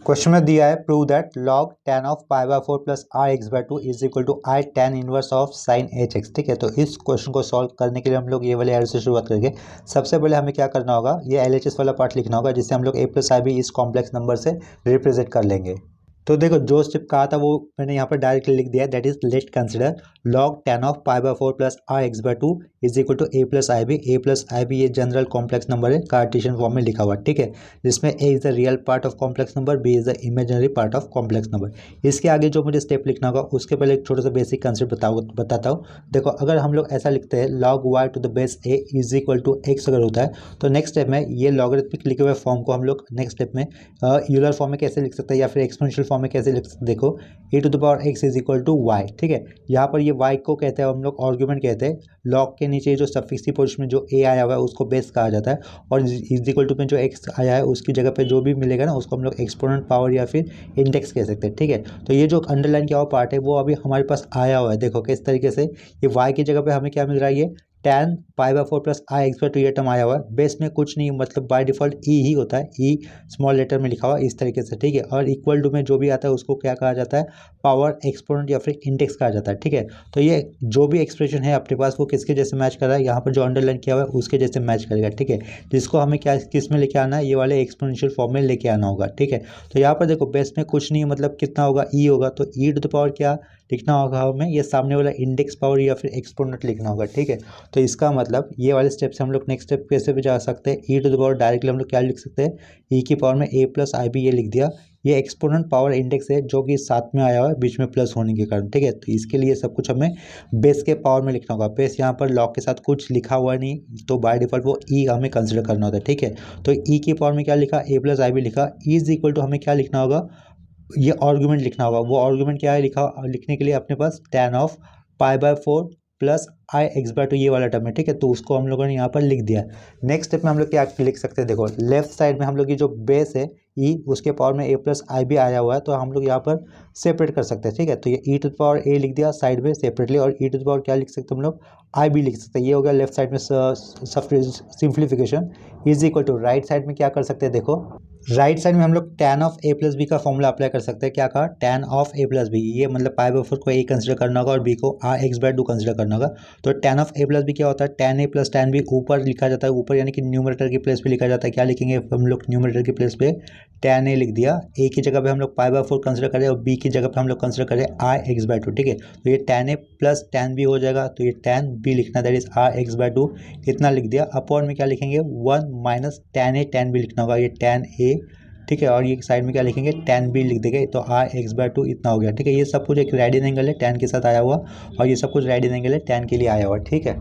Question में दिया है prove that log tan of pi by 4 plus R X by 2 is equal to I tan inverse of sine H X. ठीक है, तो इस question को सॉल्व करने के लिए हम लोग ये वाले एरो से शुरुआत करेंगे। सबसे पहले हमें क्या करना होगा, ये LHS वाला पार्ट लिखना होगा जिससे हम लोग a प्लस आई बी इस कॉम्प्लेक्स नंबर से रिप्रेजेंट कर लेंगे। तो देखो जो स्टेप कहा था वो मैंने यहाँ पर डायरेक्टली लिख दिया है, that is let consider log tan of pi by 4 plus R X by 2 is equal to a plus I B ये जनरल कॉम्प्लेक्स नंबर है, कार्टेशियन फॉर्म में लिखा हुआ। ठीक है, जिसमें a is the real part of complex number, b is the imaginary part of complex number. इसके आगे जो मुझे स्टेप लिखना होगा उसके पहले एक छोटा सा बेसिक कंसेप्ट बताता हूँ। देखो अगर हम लोग ऐसा लिखते हैं log y to the base a is equal to x अगर होता है तो नेक्स्ट स्टेप में ये लॉगरिथमिक लिखे हुए फॉर्म को हम लोग नेक्स्ट स्टेप में यूलर फॉर्म में कैसे लिख सकते हैं या फिर एक्सपोनेंशियल फॉर्म में कैसे लिख सकते हैं। देखो e to the power x is equal to y। ठीक है, यहाँ पर ये y को कहते हैं हम लोग आर्गुमेंट कहते हैं। लॉग के नीचे जो सफिक्स की पोजीशन में जो a आया हुआ है उसको बेस कहा जाता है, और इज इक्वल टू में जो x आया है उसकी जगह पे जो भी मिलेगा ना उसको हम लोग एक्सपोनेंट पावर या फिर इंडेक्स कह सकते हैं। ठीक है, तो ये जो अंडरलाइन किया हुआ पार्ट है वो अभी हमारे पास आया हुआ है। देखो किस तरीके से ये y की जगह पे हमें क्या मिल रहा है, ये tan pi by 4 plus I x by 2 ये टर्म आया हुआ है। बेस में कुछ नहीं, मतलब बाय डिफॉल्ट ई ही होता है, ई स्मॉल लेटर में लिखा हुआ इस तरीके से। ठीक है, और इक्वल टू में जो भी आता है उसको क्या कहा जाता है, पावर एक्सपोनेंट या फिर इंडेक्स कहा जाता है। ठीक है, तो ये जो भी एक्सप्रेशन है अपने पास वो किसके जैसे मैच कर रहा है, यहाँ पर जो अंडरलाइन किया हुआ है उसके जैसे मैच करेगा। ठीक है, जिसको हमें क्या किस में लेके आना है, ये वाले एक्सपोनेंशियल फॉर्म में लेके आना होगा। ठीक है, तो यहाँ पर देखो बेस में कुछ नहीं, मतलब कितना होगा, ई होगा, तो ई टू द पावर क्या लिखना होगा हमें, ये सामने वाला इंडेक्स पावर या फिर एक्सपोनेंट लिखना होगा। ठीक है, तो इसका मतलब ये वाले स्टेप से हम लोग नेक्स्ट स्टेप कैसे भी जा सकते हैं, ई टू द पावर डायरेक्टली हम लोग क्या लिख सकते हैं, ई की पावर में ए प्लस आई बी ये लिख दिया। ये एक्सपोनेंट पावर इंडेक्स है जो कि साथ में आया हुआ है बीच में प्लस होने के कारण। ठीक है, तो इसके लिए सब कुछ हमें बेस के पावर में लिखना होगा। बेस यहाँ पर लॉग के साथ कुछ लिखा हुआ नहीं, तो बाय डिफॉल्ट वो ई हमें कंसिडर करना होता है। ठीक है, तो ई की पावर में क्या लिखा, ए प्लस आई बी लिखा। ई इज इक्वल टू हमें क्या लिखना होगा, ये आर्गुमेंट लिखना होगा। वो आर्गुमेंट क्या है लिखा लिखने के लिए अपने पास tan of pi by 4 plus I x by 2 ये वाला टर्म है। ठीक है, तो उसको हम लोगों ने यहाँ पर लिख दिया। नेक्स्ट स्टेप में हम लोग क्या लिख सकते हैं, देखो लेफ्ट साइड में हम लोग की जो बेस है ई उसके पावर में ए प्लस आई भी आया हुआ है, तो हम लोग यहाँ पर सेपरेट कर सकते हैं। ठीक है, तो ये ई टू द पावर ए लिख दिया साइड में सेपरेटली, और ई टू द पावर क्या लिख सकते हैं हम लोग, आई भी लिख सकते हैं। ये हो गया लेफ्ट साइड में simplification. Is equal to right side में क्या कर सकते हैं, देखो राइट साइड में हम लोग tan of A plus B का फॉर्मूला अप्लाई कर सकते हैं। क्या कहा, tan of A plus B, ये मतलब पाई बाय 4 को ए कंसिडर करना होगा और बी को आर एक्स बाय 2 कंसिडर करना होगा। तो tan of A plus B क्या होता है, tan A plus tan B ऊपर लिखा जाता है, ऊपर यानी कि न्यूमरेटर की प्लेस पे लिखा जाता है। क्या लिखेंगे हम लोग न्यूमरेटर की प्लेस पे, tan ए लिख दिया। ए की जगह पे हम लोग पाई बाय 4 कंसिडर करें और बी की जगह पे हम लोग कंसिडर करें आर एक्स बाय 2। ठीक है, तो ये tan A plus tan B हो जाएगा, तो ये tan बी लिखना, that is R X by 2 इतना लिख दिया। अपॉन में क्या लिखेंगे, 1 minus tan A tan B लिखना होगा, ये tan ए। ठीक है, और ये साइड में क्या लिखेंगे, tan बी लिख देंगे, तो आर एक्स बाय 2 इतना हो गया। ठीक है, ये सब कुछ एक रेडियन एंगल है tan के साथ आया हुआ, और ये सब कुछ रेडियन एंगल है tan के लिए आया हुआ। ठीक है,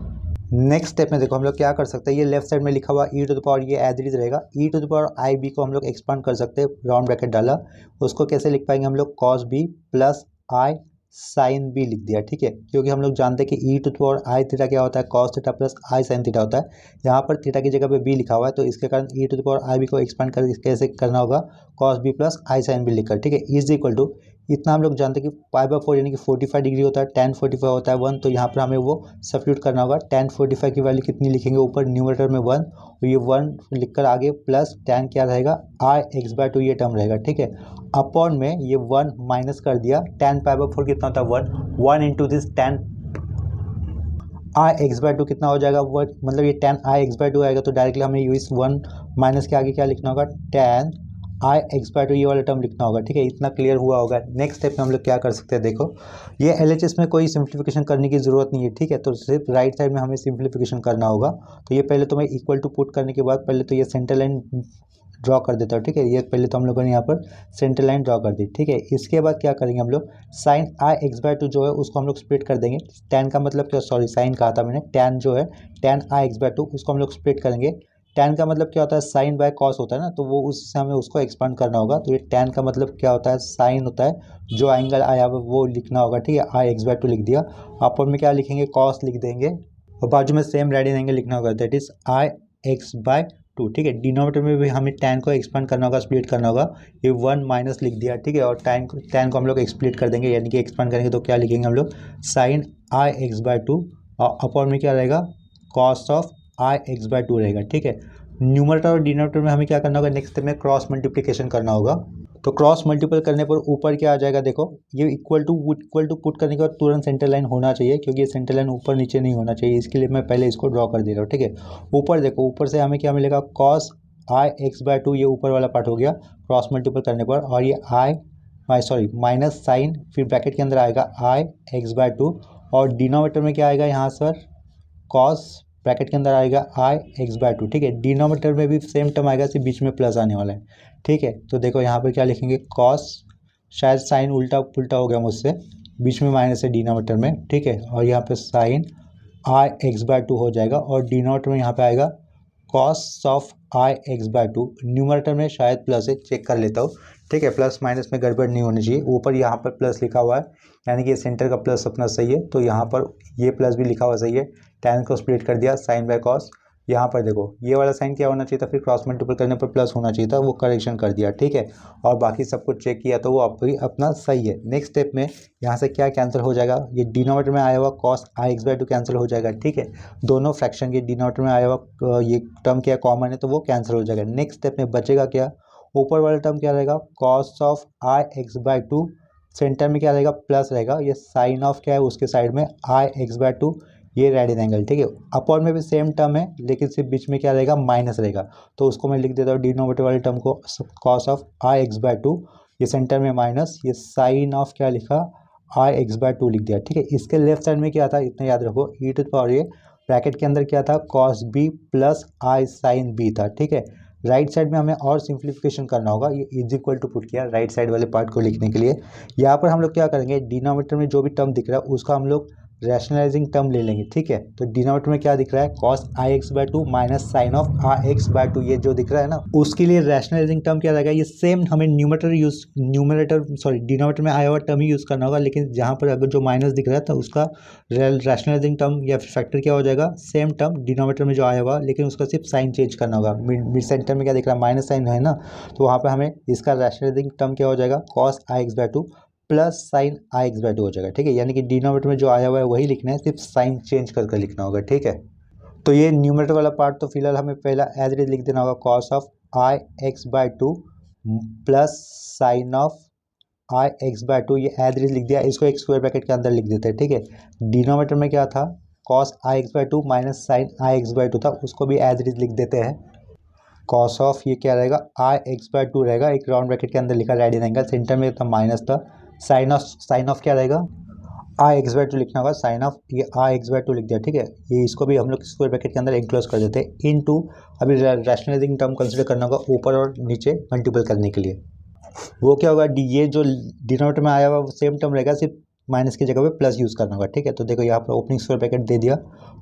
नेक्स्ट स्टेप में देखो हम लोग क्या कर सकते हैं, ये लेफ्ट साइड में लिखा हुआ ई टू द पावर ये एज इट इज रहेगा। E to the power I B को हम लोग एक्सपांड कर सकते हैं, राउंड ब्रैकेट डाला, उसको कैसे लिख पाएंगे हम लोग, कॉस बी प्लस आई साइन बी लिख दिया। ठीक है, क्योंकि हम लोग जानते हैं कि E to the power I theta क्या होता है, कॉस थीटा प्लस आई साइन थीटा होता है। यहाँ पर थीटा की जगह पे बी लिखा हुआ है, तो इसके कारण E to the power I B को एक्सपांड कर कैसे करना होगा, कॉस बी प्लस आई साइन बी लिखकर। ठीक है, इज इक्वल टू इतना हम लोग जानते हैं कि पाई बाय 4 यानी कि 45 डिग्री होता है, tan 45 होता है 1, तो यहाँ पर हमें वो सब्स्टिट्यूट करना होगा। tan 45 की वैल्यू कितनी लिखेंगे, ऊपर न्यूमरेटर में 1, और ये 1 लिखकर आगे प्लस tan क्या रहेगा, आर एक्स बाय 2 ये टर्म रहेगा। ठीक है, अपॉन में ये 1 माइनस कर दिया, tan पाई बाय 4 कितना होता है 1 into this tan R X by 2 कितना हो जाएगा, वो मतलब ये tan आई एक्स बाय 2 आएगा, तो डायरेक्टली हमें इस 1 माइनस के आगे क्या लिखना होगा, tan आई एक्स बाय 2 ये वाला टर्म लिखना होगा। ठीक है, इतना क्लियर हुआ होगा। नेक्स्ट स्टेप में हम लोग क्या कर सकते हैं, देखो ये एलएचएस में कोई सिंप्लीफिकेशन करने की जरूरत नहीं है। ठीक है, तो सिर्फ राइट साइड में हमें सिंप्लीफिकेशन करना होगा। तो ये पहले तो मैं इक्वल टू पुट करने के बाद पहले तो ये सेंटर लाइन ड्रॉ कर देता हूँ। ठीक है, ये पहले तो हम लोगों ने यहाँ पर सेंटर लाइन ड्रॉ कर दी। ठीक है, इसके बाद क्या करेंगे हम लोग, साइन आई एक्स बाय 2 जो है उसको हम लोग स्प्लिट कर देंगे। tan का मतलब क्या, सॉरी साइन कहा था मैंने, tan जो है tan आई एक्स बाय 2 उसको हम लोग स्प्लिट करेंगे। tan का मतलब क्या होता है, साइन बाय कॉस होता है ना, तो वो उससे हमें उसको एक्सपांड करना होगा। तो ये tan का मतलब क्या होता है, साइन होता है, जो एंगल आया हुआ वो लिखना होगा। ठीक है, आई एक्स बाय 2 लिख दिया। अपन में क्या लिखेंगे, कॉस लिख देंगे, और बाजू में सेम रेडियन एंगल लिखना होगा, that is I x by 2। ठीक है, डिनोमिनेटर में भी हमें tan को एक्सपांड करना होगा, स्प्लिट करना होगा, ये 1 माइनस लिख दिया। ठीक है, और tan को हम लोग एक्सप्लिट कर देंगे यानी कि एक्सपांड करेंगे, तो क्या लिखेंगे हम लोग, साइन आई एक्स बाय 2, और अपॉन में क्या रहेगा, cos of I x by 2 रहेगा। ठीक है, न्यूमरेटर और डिनोमिनेटर में हमें क्या करना होगा, नेक्स्ट में क्रॉस मल्टीप्लिकेशन करना होगा। तो क्रॉस मल्टीपल करने पर ऊपर क्या आ जाएगा, देखो ये इक्वल टू पुट करने के बाद तुरंत सेंटर लाइन होना चाहिए, क्योंकि ये सेंटर लाइन ऊपर नीचे नहीं होना चाहिए, इसके लिए मैं पहले इसको ड्रॉ कर दे रहा हूँ। ठीक है, ऊपर देखो, ऊपर से हमें क्या मिलेगा, cos I x by two, ये ऊपर वाला पार्ट हो गया क्रॉस मल्टीपल करने पर, और ये माइनस साइन, फिर ब्रैकेट के अंदर आएगा आई एक्स बाय टू, और डिनोमिनेटर में क्या आएगा यहाँ सर, कॉस, ब्रैकेट के अंदर आएगा आई एक्स बाय टू। ठीक है, डिनोमिनेटर में भी सेम टर्म आएगा, सिर्फ बीच में प्लस आने वाला है। ठीक है, तो देखो यहाँ पर क्या लिखेंगे, कॉस, शायद साइन उल्टा पुल्टा हो गया मुझसे, बीच में माइनस है डिनोमिनेटर में। ठीक है, और यहाँ पे sine I x by two हो जाएगा, और डिनोमिनेटर में यहाँ पे आएगा cos of I x by two. Numerator में शायद प्लस है, चेक कर लेता हूँ। ठीक है, प्लस माइनस में गड़बड़ नहीं होनी चाहिए, ऊपर यहाँ पर प्लस लिखा हुआ है, यानी कि ये सेंटर का प्लस अपना सही है, तो यहाँ पर ये प्लस भी लिखा हुआ सही है। tan को स्प्लिट कर दिया, साइन बाय कॉस, यहाँ पर देखो ये वाला साइन क्या होना चाहिए था, फिर क्रॉस मल्टीपल करने पर प्लस होना चाहिए था, वो करेक्शन कर दिया। ठीक है, और बाकी सब कुछ चेक किया तो वो अपना सही है। नेक्स्ट स्टेप में यहाँ से क्या कैंसिल हो जाएगा, ये डिनोमिनेटर में आया हुआ cos I x by to cancel हो जाएगा। ठीक है, दोनों फ्रैक्शन के डिनोमिनेटर में आया हुआ ये टर्म क्या कॉमन है, तो वो कैंसिल हो जाएगा। नेक्स्ट स्टेप में बचेगा क्या, ऊपर वाला टर्म क्या रहेगा, cos of I x by to, centre में क्या रहेगा, प्लस रहेगा, ये साइन ऑफ क्या है उसके साइड में, आई एक्स बाय टू, ये रेडियन एंगल। ठीक है, अपर में भी सेम टर्म है, लेकिन सिर्फ बीच में क्या रहेगा, माइनस रहेगा, तो उसको मैं लिख देता हूँ डिनोमिनेटर वाले टर्म को cos of I x by two, ये सेंटर में माइनस, ये साइन ऑफ क्या लिखा, आई एक्स बाय टू लिख दिया। ठीक है, इसके लेफ्ट साइड में क्या था, इतना याद रखो, ई टू द पावर, ये ब्रैकेट के अंदर क्या था, कॉस बी प्लस आई साइन बी था। ठीक है, राइट साइड में हमें और सिंप्लीफिकेशन करना होगा, ये इज इक्वल टू पुट किया राइट साइड वाले पार्ट को लिखने के लिए। यहाँ पर हम लोग क्या करेंगे, डिनोमिनेटर में जो भी टर्म दिख रहा है उसका हम लोग रैशनलाइजिंग टर्म ले लेंगे। ठीक है, तो डिनोमिनेटर में क्या दिख रहा है, cos I x by two minus sine of I x by two, ये जो दिख रहा है ना, उसके लिए रैशनलाइजिंग टर्म क्या रहेगा, ये सेम हमें डिनोमिनेटर में आया हुआ टर्म ही यूज़ करना होगा, लेकिन जहाँ पर अगर जो माइनस दिख रहा है तो उसका रैशनलाइजिंग टर्म या फिर फैक्टर क्या हो जाएगा, सेम टर्म डिनोमिनेटर में जो आया हुआ, लेकिन उसका सिर्फ साइन चेंज करना होगा। मिड सेंटर में क्या दिख रहा है, माइनस साइन है ना, तो वहाँ पर हमें इसका रैशनलाइजिंग टर्म क्या हो जाएगा, cos I x by two plus sign I x by two हो जाएगा। ठीक है, यानी कि डिनोमिनेटर में जो आया हुआ है वही लिखना है, सिर्फ साइन चेंज करके लिखना होगा। ठीक है, तो ये न्यूमरेटर वाला पार्ट तो फिलहाल हमें पहला एज इट इज लिख देना होगा, cos of I x by two plus sine of I x by two, ये एज इट इज लिख दिया, इसको एक स्क्वायर ब्रैकेट के अंदर लिख देते हैं। ठीक है, डिनोमिनेटर में क्या था, cos I x by two minus sine I x by two था, उसको भी एज इट इज लिख देते हैं। कॉस ऑफ ये क्या रहेगा, आई एक्स बाय टू रहेगा, एक राउंड ब्रैकेट के अंदर लिखा रेडियन एंगल, सेंटर में था माइनस था, साइन ऑफ क्या रहेगा, आई एक्स बाय टू लिखना होगा, साइन ऑफ ये आई एक्स बाय टू लिख दिया। ठीक है, ये इसको भी हम लोग स्क्वायर ब्रैकेट के अंदर एनक्लोज कर देते हैं, इन टू, अभी रैशनलाइजिंग टर्म कंसिडर करना होगा ऊपर और नीचे मल्टीपल करने के लिए। वो क्या होगा, ये जो डिनोमिनेटर में आया हुआ वो सेम टर्म रहेगा, सिर्फ माइनस की जगह पे प्लस यूज़ करना होगा। ठीक है, तो देखो यहाँ पर ओपनिंग स्क्वायर ब्रैकेट दे दिया,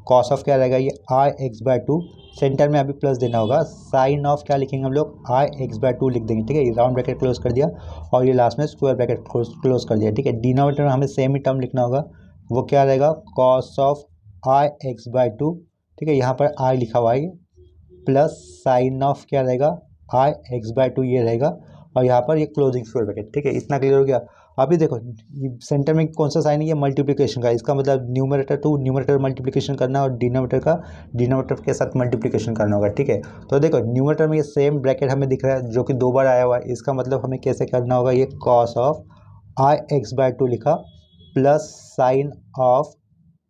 कॉस ऑफ क्या रहेगा, ये आई एक्स बाय टू, सेंटर में अभी प्लस देना होगा, साइन ऑफ क्या लिखेंगे हम लोग, आई एक्स बाय टू लिख देंगे। ठीक है, ये राउंड ब्रैकेट क्लोज कर दिया, और ये लास्ट में स्क्वायर ब्रैकेट क्लोज कर दिया। ठीक है, डिनोमिनेटर में हमें सेम ही टर्म लिखना होगा, वो क्या रहेगा, cos of I x by two. ठीक है, यहाँ पर आई लिखा हुआ है, प्लस साइन ऑफ क्या रहेगा, आई एक्स बाय टू ये रहेगा, और यहाँ पर ये क्लोजिंग स्क्वायर ब्रैकेट। ठीक है, इतना क्लियर हो गया। अभी देखो सेंटर में कौन सा साइन है, ये मल्टीप्लिकेशन का, इसका मतलब न्यूमरेटर टू न्यूमरेटर मल्टीप्लिकेशन करना और डिनोमिनेटर का डिनोमिनेटर के साथ मल्टीप्लिकेशन करना होगा। ठीक है, तो देखो न्यूमरेटर में ये सेम ब्रैकेट हमें दिख रहा है जो कि दो बार आया हुआ है, इसका मतलब हमें कैसे करना होगा, ये cos of I x by two लिखा plus sine of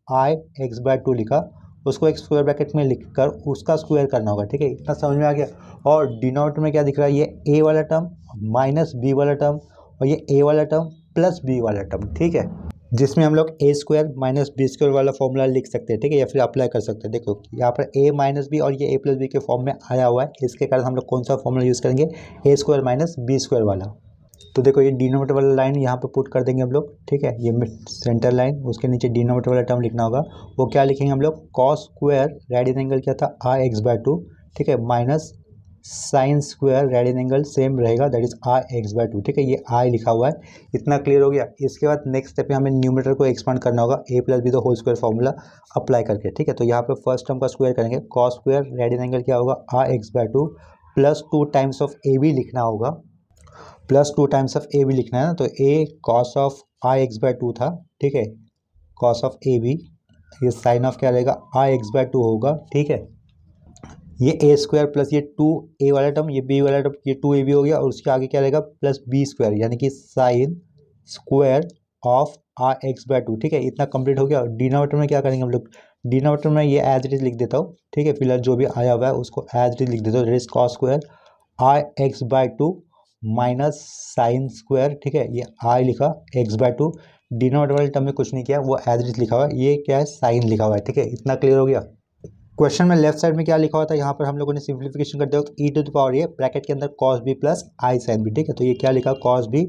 I x by two लिखा, उसको एक स्क्वायर ब्रैकेट में लिखकर उसका स्क्वायर करना होगा। ठीक है, इतना समझ में आ गया। और डिनोमिनेटर में क्या दिख रहा है, ये ए वाला टर्म माइनस बी वाला टर्म, और ये ए वाला टर्म प्लस बी वाला टर्म। ठीक है, जिसमें हम लोग ए स्क्वायर माइनस बी स्क्वायर वाला फॉर्मूला लिख सकते हैं। ठीक है, या फिर अप्लाई कर सकते हैं। देखो यहाँ पर ए माइनस बी और ये ए प्लस बी के फॉर्म में आया हुआ है, इसके कारण हम लोग कौन सा फॉर्मूला यूज़ करेंगे, ए स्क्वायर माइनस बी स्क्वायर वाला। तो देखो ये डिनोमिनेटर वाला लाइन यहाँ पे पुट कर देंगे हम लोग। ठीक है, ये सेंटर लाइन, उसके नीचे डिनोमिनेटर वाला टर्म लिखना होगा, वो क्या लिखेंगे हम लोग, कॉस स्क्वायर रेडियन एंगल क्या था, आई एक्स बाय टू। ठीक है, minus sine square radian angle same रहेगा, that is I x by two. ठीक है, ये आई लिखा हुआ है, इतना क्लियर हो गया। इसके बाद नेक्स्ट स्टेप में हमें न्यूमरेटर को एक्सपांड करना होगा, a plus b the whole square formula apply करके। ठीक है, तो यहाँ पे फर्स्ट टर्म का स्क्वायर करेंगे, कॉस स्क्वायर रेडियन एंगल क्या होगा, i x by two plus two times of a b लिखना होगा, plus two times of a b लिखना है ना, तो a cos of I x by two था। ठीक है, कॉस ऑफ ए बी, ये साइन ऑफ क्या रहेगा, आई एक्स बाय टू होगा। ठीक है, ये ए स्क्वायर प्लस ये 2a वाला टर्म, ये b वाला टर्म, ये 2ab हो गया, और उसके आगे क्या रहेगा प्लस बी स्क्वायर, यानी कि sine square of R X by 2। ठीक है, इतना कंप्लीट हो गया। और डिनोमिनेटर में क्या करेंगे हम लोग, डिनोमिनेटर में ये एज इट इज लिख देता हूँ। ठीक है, फिलहाल जो भी आया हुआ है उसको एज इट इज लिख देता हूँ, that is cos square R X by 2 minus sine square. ठीक है, ये आई लिखा एक्स बाय 2, डिनोमिनेटर वाले टर्म में कुछ नहीं किया, वो एज इट इज लिखा हुआ है, ये क्या है साइन लिखा हुआ है। ठीक है, इतना क्लियर हो गया। क्वेश्चन में लेफ्ट साइड में क्या लिखा हुआ था, यहाँ पर हम लोगों ने सिंप्लीफिकेशन करते वक्त ई टू द पावर ये ब्रैकेट के अंदर कॉस बी प्लस आई साइन बी। ठीक है, तो ये क्या लिखा कॉस बी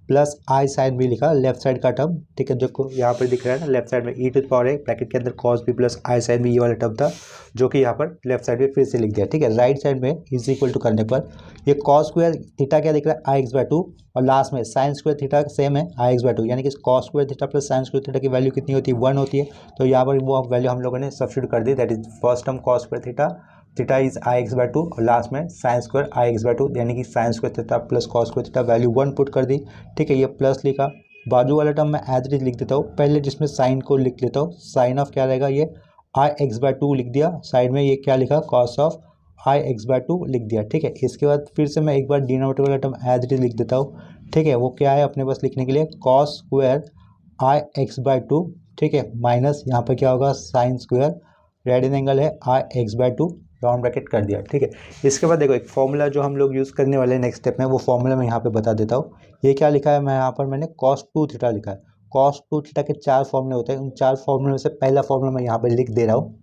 प्लस आई साइन बी लिखा लेफ्ट साइड का टर्म। ठीक है, जो यहाँ पर दिख रहा है ना लेफ्ट साइड में ई टू द पावर है ब्रैकेट के अंदर कॉस बी प्लस आई साइन बी, ये वाला टर्म था जो कि यहाँ पर लेफ्ट साइड में फिर से लिख दिया। ठीक है, राइट साइड में इज इक्वल टू करने पर ये कॉस स्क्वायर थीटा क्या दिख रहा है आई एक्स बाय 2, और लास्ट में साइन स्क्वायर थीटा सेम है आई एक्स बाय 2, यानी कि cos square theta plus sine square theta की वैल्यू कितनी होती है 1 होती है। तो यहाँ पर वो वैल्यू हम लोगों ने सब्स्टिट्यूट कर दी, that is first term cos square theta, theta is I x by 2, और लास्ट में sine square i x by 2, यानी कि sine square theta plus cos square theta value 1 put कर दी। ठीक है, ये प्लस लिखा, बाजू वाला टर्म मैं एज इट इज लिख देता हूँ, पहले जिसमें साइन को लिख लेता हूँ, साइन ऑफ क्या रहेगा ये आई एक्स बाय 2 लिख दिया, साइड में ये क्या लिखा cos of I x by 2 लिख दिया। ठीक है, इसके बाद फिर से मैं एक बार डिनोमिनेटर वाला टर्म एज इट इज लिख देता हूँ। ठीक है, वो क्या है अपने पास लिखने के लिए cos square i x by 2। ठीक है, माइनस यहाँ पर क्या होगा साइन स्क्वायर, रेडियन एंगल है आई एक्स बाय 2, राउंड ब्रैकेट कर दिया। ठीक है, इसके बाद देखो एक फॉर्मूला जो हम लोग यूज़ करने वाले हैं नेक्स्ट स्टेप में, वो फॉर्मूला मैं यहाँ पे बता देता हूँ। ये क्या लिखा है, मैं यहाँ पर मैंने कॉस 2 थीटा लिखा है। कॉस 2 थीटा के 4 फॉर्मूले होते हैं, उन 4 फॉर्मूले में से पहला फॉर्मूला मैं यहाँ पर लिख दे रहा हूँ।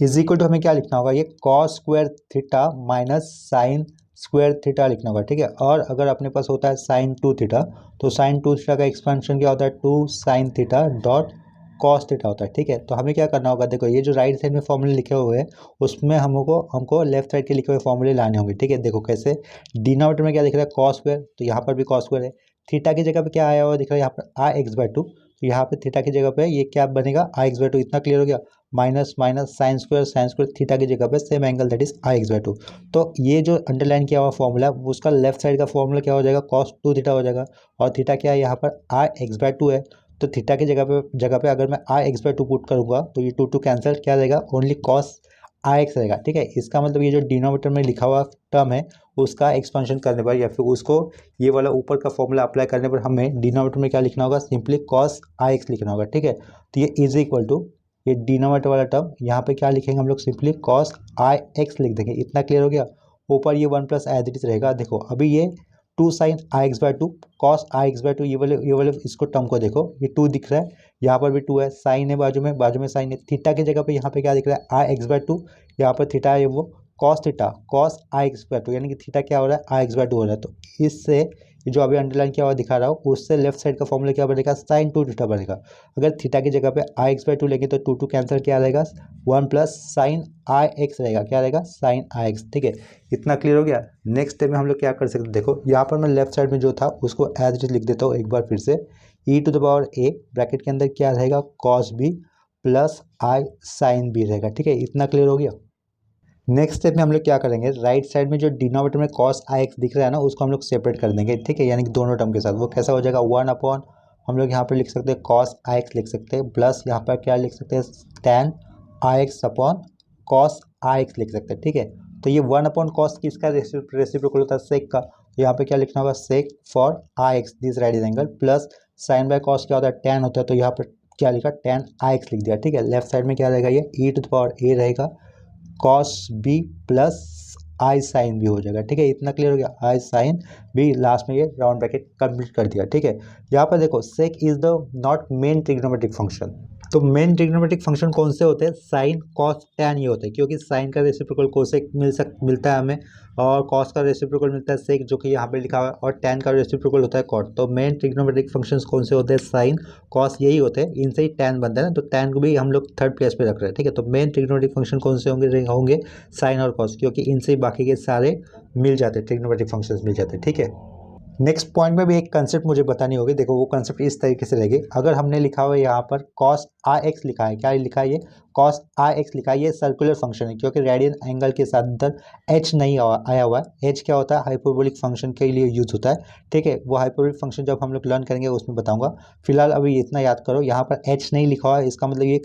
इज इक्वल टू हमें क्या लिखना होगा, ये cos square theta minus sine square theta लिखना होगा। ठीक है, और अगर अपने पास होता है साइन 2 थीटा, तो साइन 2 थीटा का एक्सपेंशन क्या होता है 2 sine theta dot cos theta होता है। ठीक है, तो हमें क्या करना होगा, देखो ये जो राइट साइड में फॉर्मूले लिखे हुए हैं उसमें हमको लेफ्ट साइड के लिखे हुए फॉर्मूले लाने होंगे। ठीक है, देखो कैसे, डिनोमिनेटर में क्या दिख रहा है कॉस स्क्वायर, तो यहाँ पर भी कॉस स्क्वायर है, थीटा की जगह पे क्या आया हुआ दिख रहा है यहाँ पर आई एक्स बाय 2, तो यहाँ पे थीटा की जगह पे ये क्या बनेगा आई एक्स बाय 2, इतना क्लियर हो गया, minus minus sine square theta की जगह पे same angle that is I x by 2। तो ये जो अंडरलाइन किया हुआ फॉर्मूला है उसका लेफ्ट साइड का फॉर्मूला क्या हो जाएगा कॉस 2 थीटा हो जाएगा, और थीटा क्या है यहाँ पर आई एक्स बाय 2 है, तो थीटा की जगह पे अगर मैं आई एक्स बाय 2 पुट करूँगा तो ये 2 कैंसिल क्या रहेगा ओनली कॉस आई एक्स रहेगा। ठीक है, इसका मतलब ये जो डिनोमिनेटर में लिखा हुआ टर्म है उसका एक्सपेंशन करने पर या फिर उसको ये वाला ऊपर का फॉर्मूला अप्लाई करने पर हमें डिनोमिनेटर में क्या लिखना होगा सिंपली कॉस आई एक्स लिखना होगा। ठीक है, तो ये इज इक्वल टू ये डिनोमिनेटर वाला टर्म यहाँ पे क्या लिखेंगे हम लोग सिंपली कॉस आई एक्स लिख देंगे। इतना क्लियर हो गया, ऊपर ये 1 प्लस एज इट इज रहेगा। देखो अभी ये 2 sign I x by 2 cos I x by 2, ये वाले इसको टर्म को देखो, ये 2 दिख रहा है, यहाँ पर भी 2 है, साइन है बाजू में साइन है, थीटा की जगह पे यहाँ पे क्या दिख रहा है आई एक्स बाय 2, यहाँ पर थीटा है वो cos theta cos I x by 2, यानी कि थीटा क्या हो रहा है आई एक्स बाय 2 हो रहा है। तो इससे ये जो अभी अंडरलाइन किया हुआ दिखा रहा हूँ उससे लेफ्ट साइड का फॉर्मूला क्या बनेगा साइन 2 थीटा बनेगा। अगर थीटा की जगह पे आई एक्स बाय 2 लेंगे तो 2 कैंसिल क्या रहेगा 1 प्लस साइन आई एक्स रहेगा, क्या रहेगा साइन आई एक्स। ठीक है, इतना क्लियर हो गया। नेक्स्ट स्टेप में हम लोग क्या कर सकते हैं, देखो यहाँ पर मैं लेफ्ट साइड में जो था उसको एज इट इज लिख देता हूँ एक बार फिर से, e to the power a bracket के अंदर क्या रहेगा कॉस बी प्लस आई साइन बी रहेगा। ठीक है, इतना क्लियर हो गया। नेक्स्ट स्टेप में हम लोग क्या करेंगे, राइट साइड में जो डिनोमिनेटर में कॉस आई एक्स दिख रहा है ना उसको हम लोग सेपरेट कर देंगे। ठीक है, यानी कि दोनों टर्म के साथ वो कैसा हो जाएगा 1 अपॉन हम लोग यहाँ पर लिख सकते हैं कॉस आई एक्स लिख सकते हैं, प्लस यहाँ पर क्या लिख सकते हैं tan I x upon cos I x लिख सकते हैं। ठीक है, तो ये 1 अपॉन कॉस किसका रेसिप्रोकल होता है सेक का, तो यहाँ पे क्या लिखना होगा sec for i x this right angle, plus sine by cos क्या होता है टैन होता है, तो यहाँ पर क्या लिखा टैन आई एक्स लिख दिया। ठीक है, लेफ्ट साइड में क्या रहेगा ये ई टू द पावर ए रहेगा कॉस बी प्लस आई साइन बी हो जाएगा। ठीक है, इतना क्लियर हो गया, आई साइन बी लास्ट में ये राउंड ब्रैकेट कंप्लीट कर दिया। ठीक है, यहाँ पर देखो sec is the not main trigonometric function, तो मेन ट्रिग्नोमेट्रिक फंक्शन कौन से होते हैं साइन कॉस टैन ये होते हैं, क्योंकि साइन का रेसिप्रोकल कोसेक मिलता है हमें, और कॉस का रेसिप्रोकल मिलता है सेक जो कि यहाँ पे लिखा हुआ है, और टैन का रेसिप्रोकल होता है कॉट। तो मेन ट्रिग्नोमेट्रिक फंक्शंस कौन से होते हैं साइन कॉस यही होते हैं, इनसे ही टैन बनता है ना, तो टैन को भी हम लोग थर्ड प्लेस पे रख रहे हैं। ठीक है, तो मेन ट्रिग्नोमेट्रिक फंक्शन कौन से होंगे साइन और कॉस, क्योंकि इनसे ही बाकी के सारे मिल जाते हैं ट्रिग्नोमेट्रिक फंक्शंस मिल जाते हैं। ठीक है, नेक्स्ट पॉइंट में भी एक कंसेप्ट मुझे बतानी होगी। देखो वो कंसेप्ट इस तरीके से रहेगी, अगर हमने लिखा हुआ है यहाँ पर कॉस आई एक्स लिखा है, क्या लिखा है ये कॉस आई एक्स लिखा है, ये सर्कुलर फंक्शन है क्योंकि रेडियन एंगल के साथ अंदर एच नहीं आया हुआ है। एच क्या होता है हाइपरबोलिक फंक्शन के लिए यूज होता है। ठीक है, वो हाइपरबोलिक फंक्शन जब हम लोग लर्न करेंगे उसमें बताऊंगा, फिलहाल अभी इतना याद करो यहाँ पर एच नहीं लिखा हुआ है, इसका मतलब ये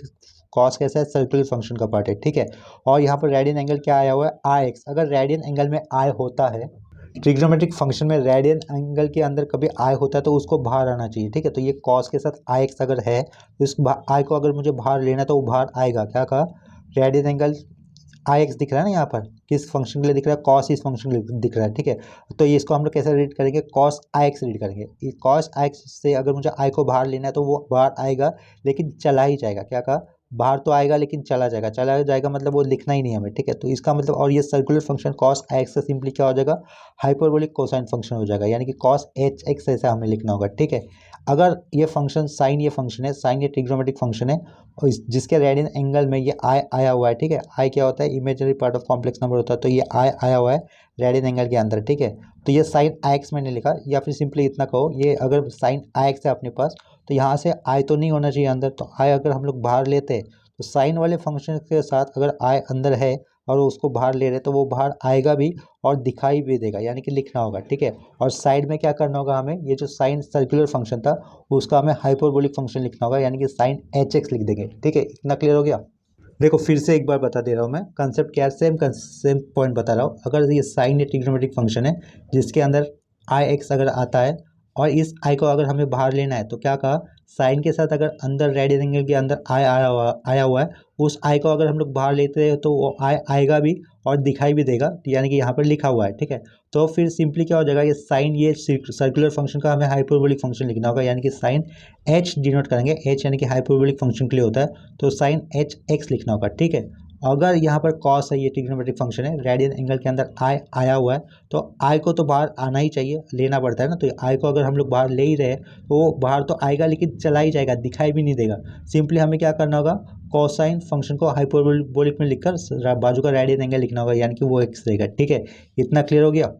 कॉस कैसा है, सर्कुलर फंक्शन का पार्ट है, ठीक है। और यहाँ पर रेडियन एंगल क्या आया हुआ है, आई एक्स। अगर रेडियन एंगल में आई होता है, ट्रिग्नोमेट्रिक फंक्शन में रेडियन एंगल के अंदर कभी आई होता है तो उसको बाहर आना चाहिए, ठीक है। तो ये कॉस के साथ आई एक्स अगर है तो इस आई को अगर मुझे बाहर लेना है तो वो बाहर आएगा। क्या कहा, रेडियन एंगल आई एक्स दिख रहा है ना यहाँ पर, किस फंक्शन के लिए दिख रहा है, कॉस इस फंक्शन के लिए दिख रहा है, ठीक है। तो ये इसको हम लोग कैसे रीड करेंगे, कॉस आई एक्स रीड करेंगे। कॉस आई एक्स से अगर मुझे आई को बाहर लेना है तो वो बाहर आएगा लेकिन चला ही जाएगा। क्या कहा, बाहर तो आएगा लेकिन चला जाएगा, चला जाएगा मतलब वो लिखना ही नहीं हमें, ठीक है। तो इसका मतलब, और ये circular function cos I x का सिंपली क्या हो जाएगा, हाइपरबोलिक कोसाइन फंक्शन हो जाएगा, यानी कि कॉस एच एक्स ऐसा हमें लिखना होगा, ठीक है। अगर ये फंक्शन साइन, ये फंक्शन है साइन, ये ट्रिग्नोमेट्रिक फंक्शन है और जिसके रेडियन एंगल में ये आई आया हुआ है, ठीक है। आई क्या होता है, imaginary part of complex number होता है, तो ये आई आया हुआ है रेडियन एंगल के अंदर, ठीक है। तो ये साइन आई एक्स मैंने लिखा, या फिर सिंपली इतना कहो, ये अगर साइन आई एक्स है अपने पास तो यहाँ से आई तो नहीं होना चाहिए अंदर, तो आई अगर हम लोग बाहर लेते तो साइन वाले फंक्शन के साथ अगर आई अंदर है और उसको बाहर ले रहे तो वो बाहर आएगा भी और दिखाई भी देगा, यानी कि लिखना होगा, ठीक है। और साइड में क्या करना होगा हमें, ये जो साइन सर्कुलर फंक्शन था उसका हमें हाइपरबोलिक फंक्शन लिखना होगा, यानी कि साइन एच एक्स लिख देंगे, ठीक है। इतना क्लियर हो गया। देखो फिर से एक बार बता दे रहा हूँ मैं, कंसेप्ट क्या है, सेम पॉइंट बता रहा हूँ। अगर ये साइन या ट्रिग्नोमेट्रिक फंक्शन है जिसके अंदर आई एक्स अगर आता है और इस आई को अगर हमें बाहर लेना है तो क्या कहा, साइन के साथ अगर अंदर रेडियन एंगल के अंदर आई आया हुआ है, उस आई को अगर हम लोग बाहर लेते हैं तो वो आई आएगा भी और दिखाई भी देगा, यानी कि यहाँ पर लिखा हुआ है, ठीक है। तो फिर सिंपली क्या हो जाएगा, ये साइन, ये सर्कुलर फंक्शन का हमें हाइपरबोलिक फंक्शन लिखना होगा, यानी कि साइन एच डिनोट करेंगे, एच यानी कि हाइपरबोलिक फंक्शन के लिए होता है, तो साइन एच एक्स लिखना होगा, ठीक है। अगर यहाँ पर कॉस है, ये ट्रिग्नोमेट्रिक फंक्शन है, रेडियन एंगल के अंदर आई आया हुआ है तो आई को तो बाहर आना ही चाहिए, लेना पड़ता है ना। तो आई को अगर हम लोग बाहर ले ही रहे तो वो बाहर तो आएगा लेकिन चला ही जाएगा, दिखाई भी नहीं देगा। सिंपली हमें क्या करना होगा, कोसाइन फंक्शन को हाइपरबोलिक में लिखकर बाजू का रेडियन एंगल लिखना होगा, यानी कि वो एक्स रहेगा, ठीक है। इतना क्लियर हो गया।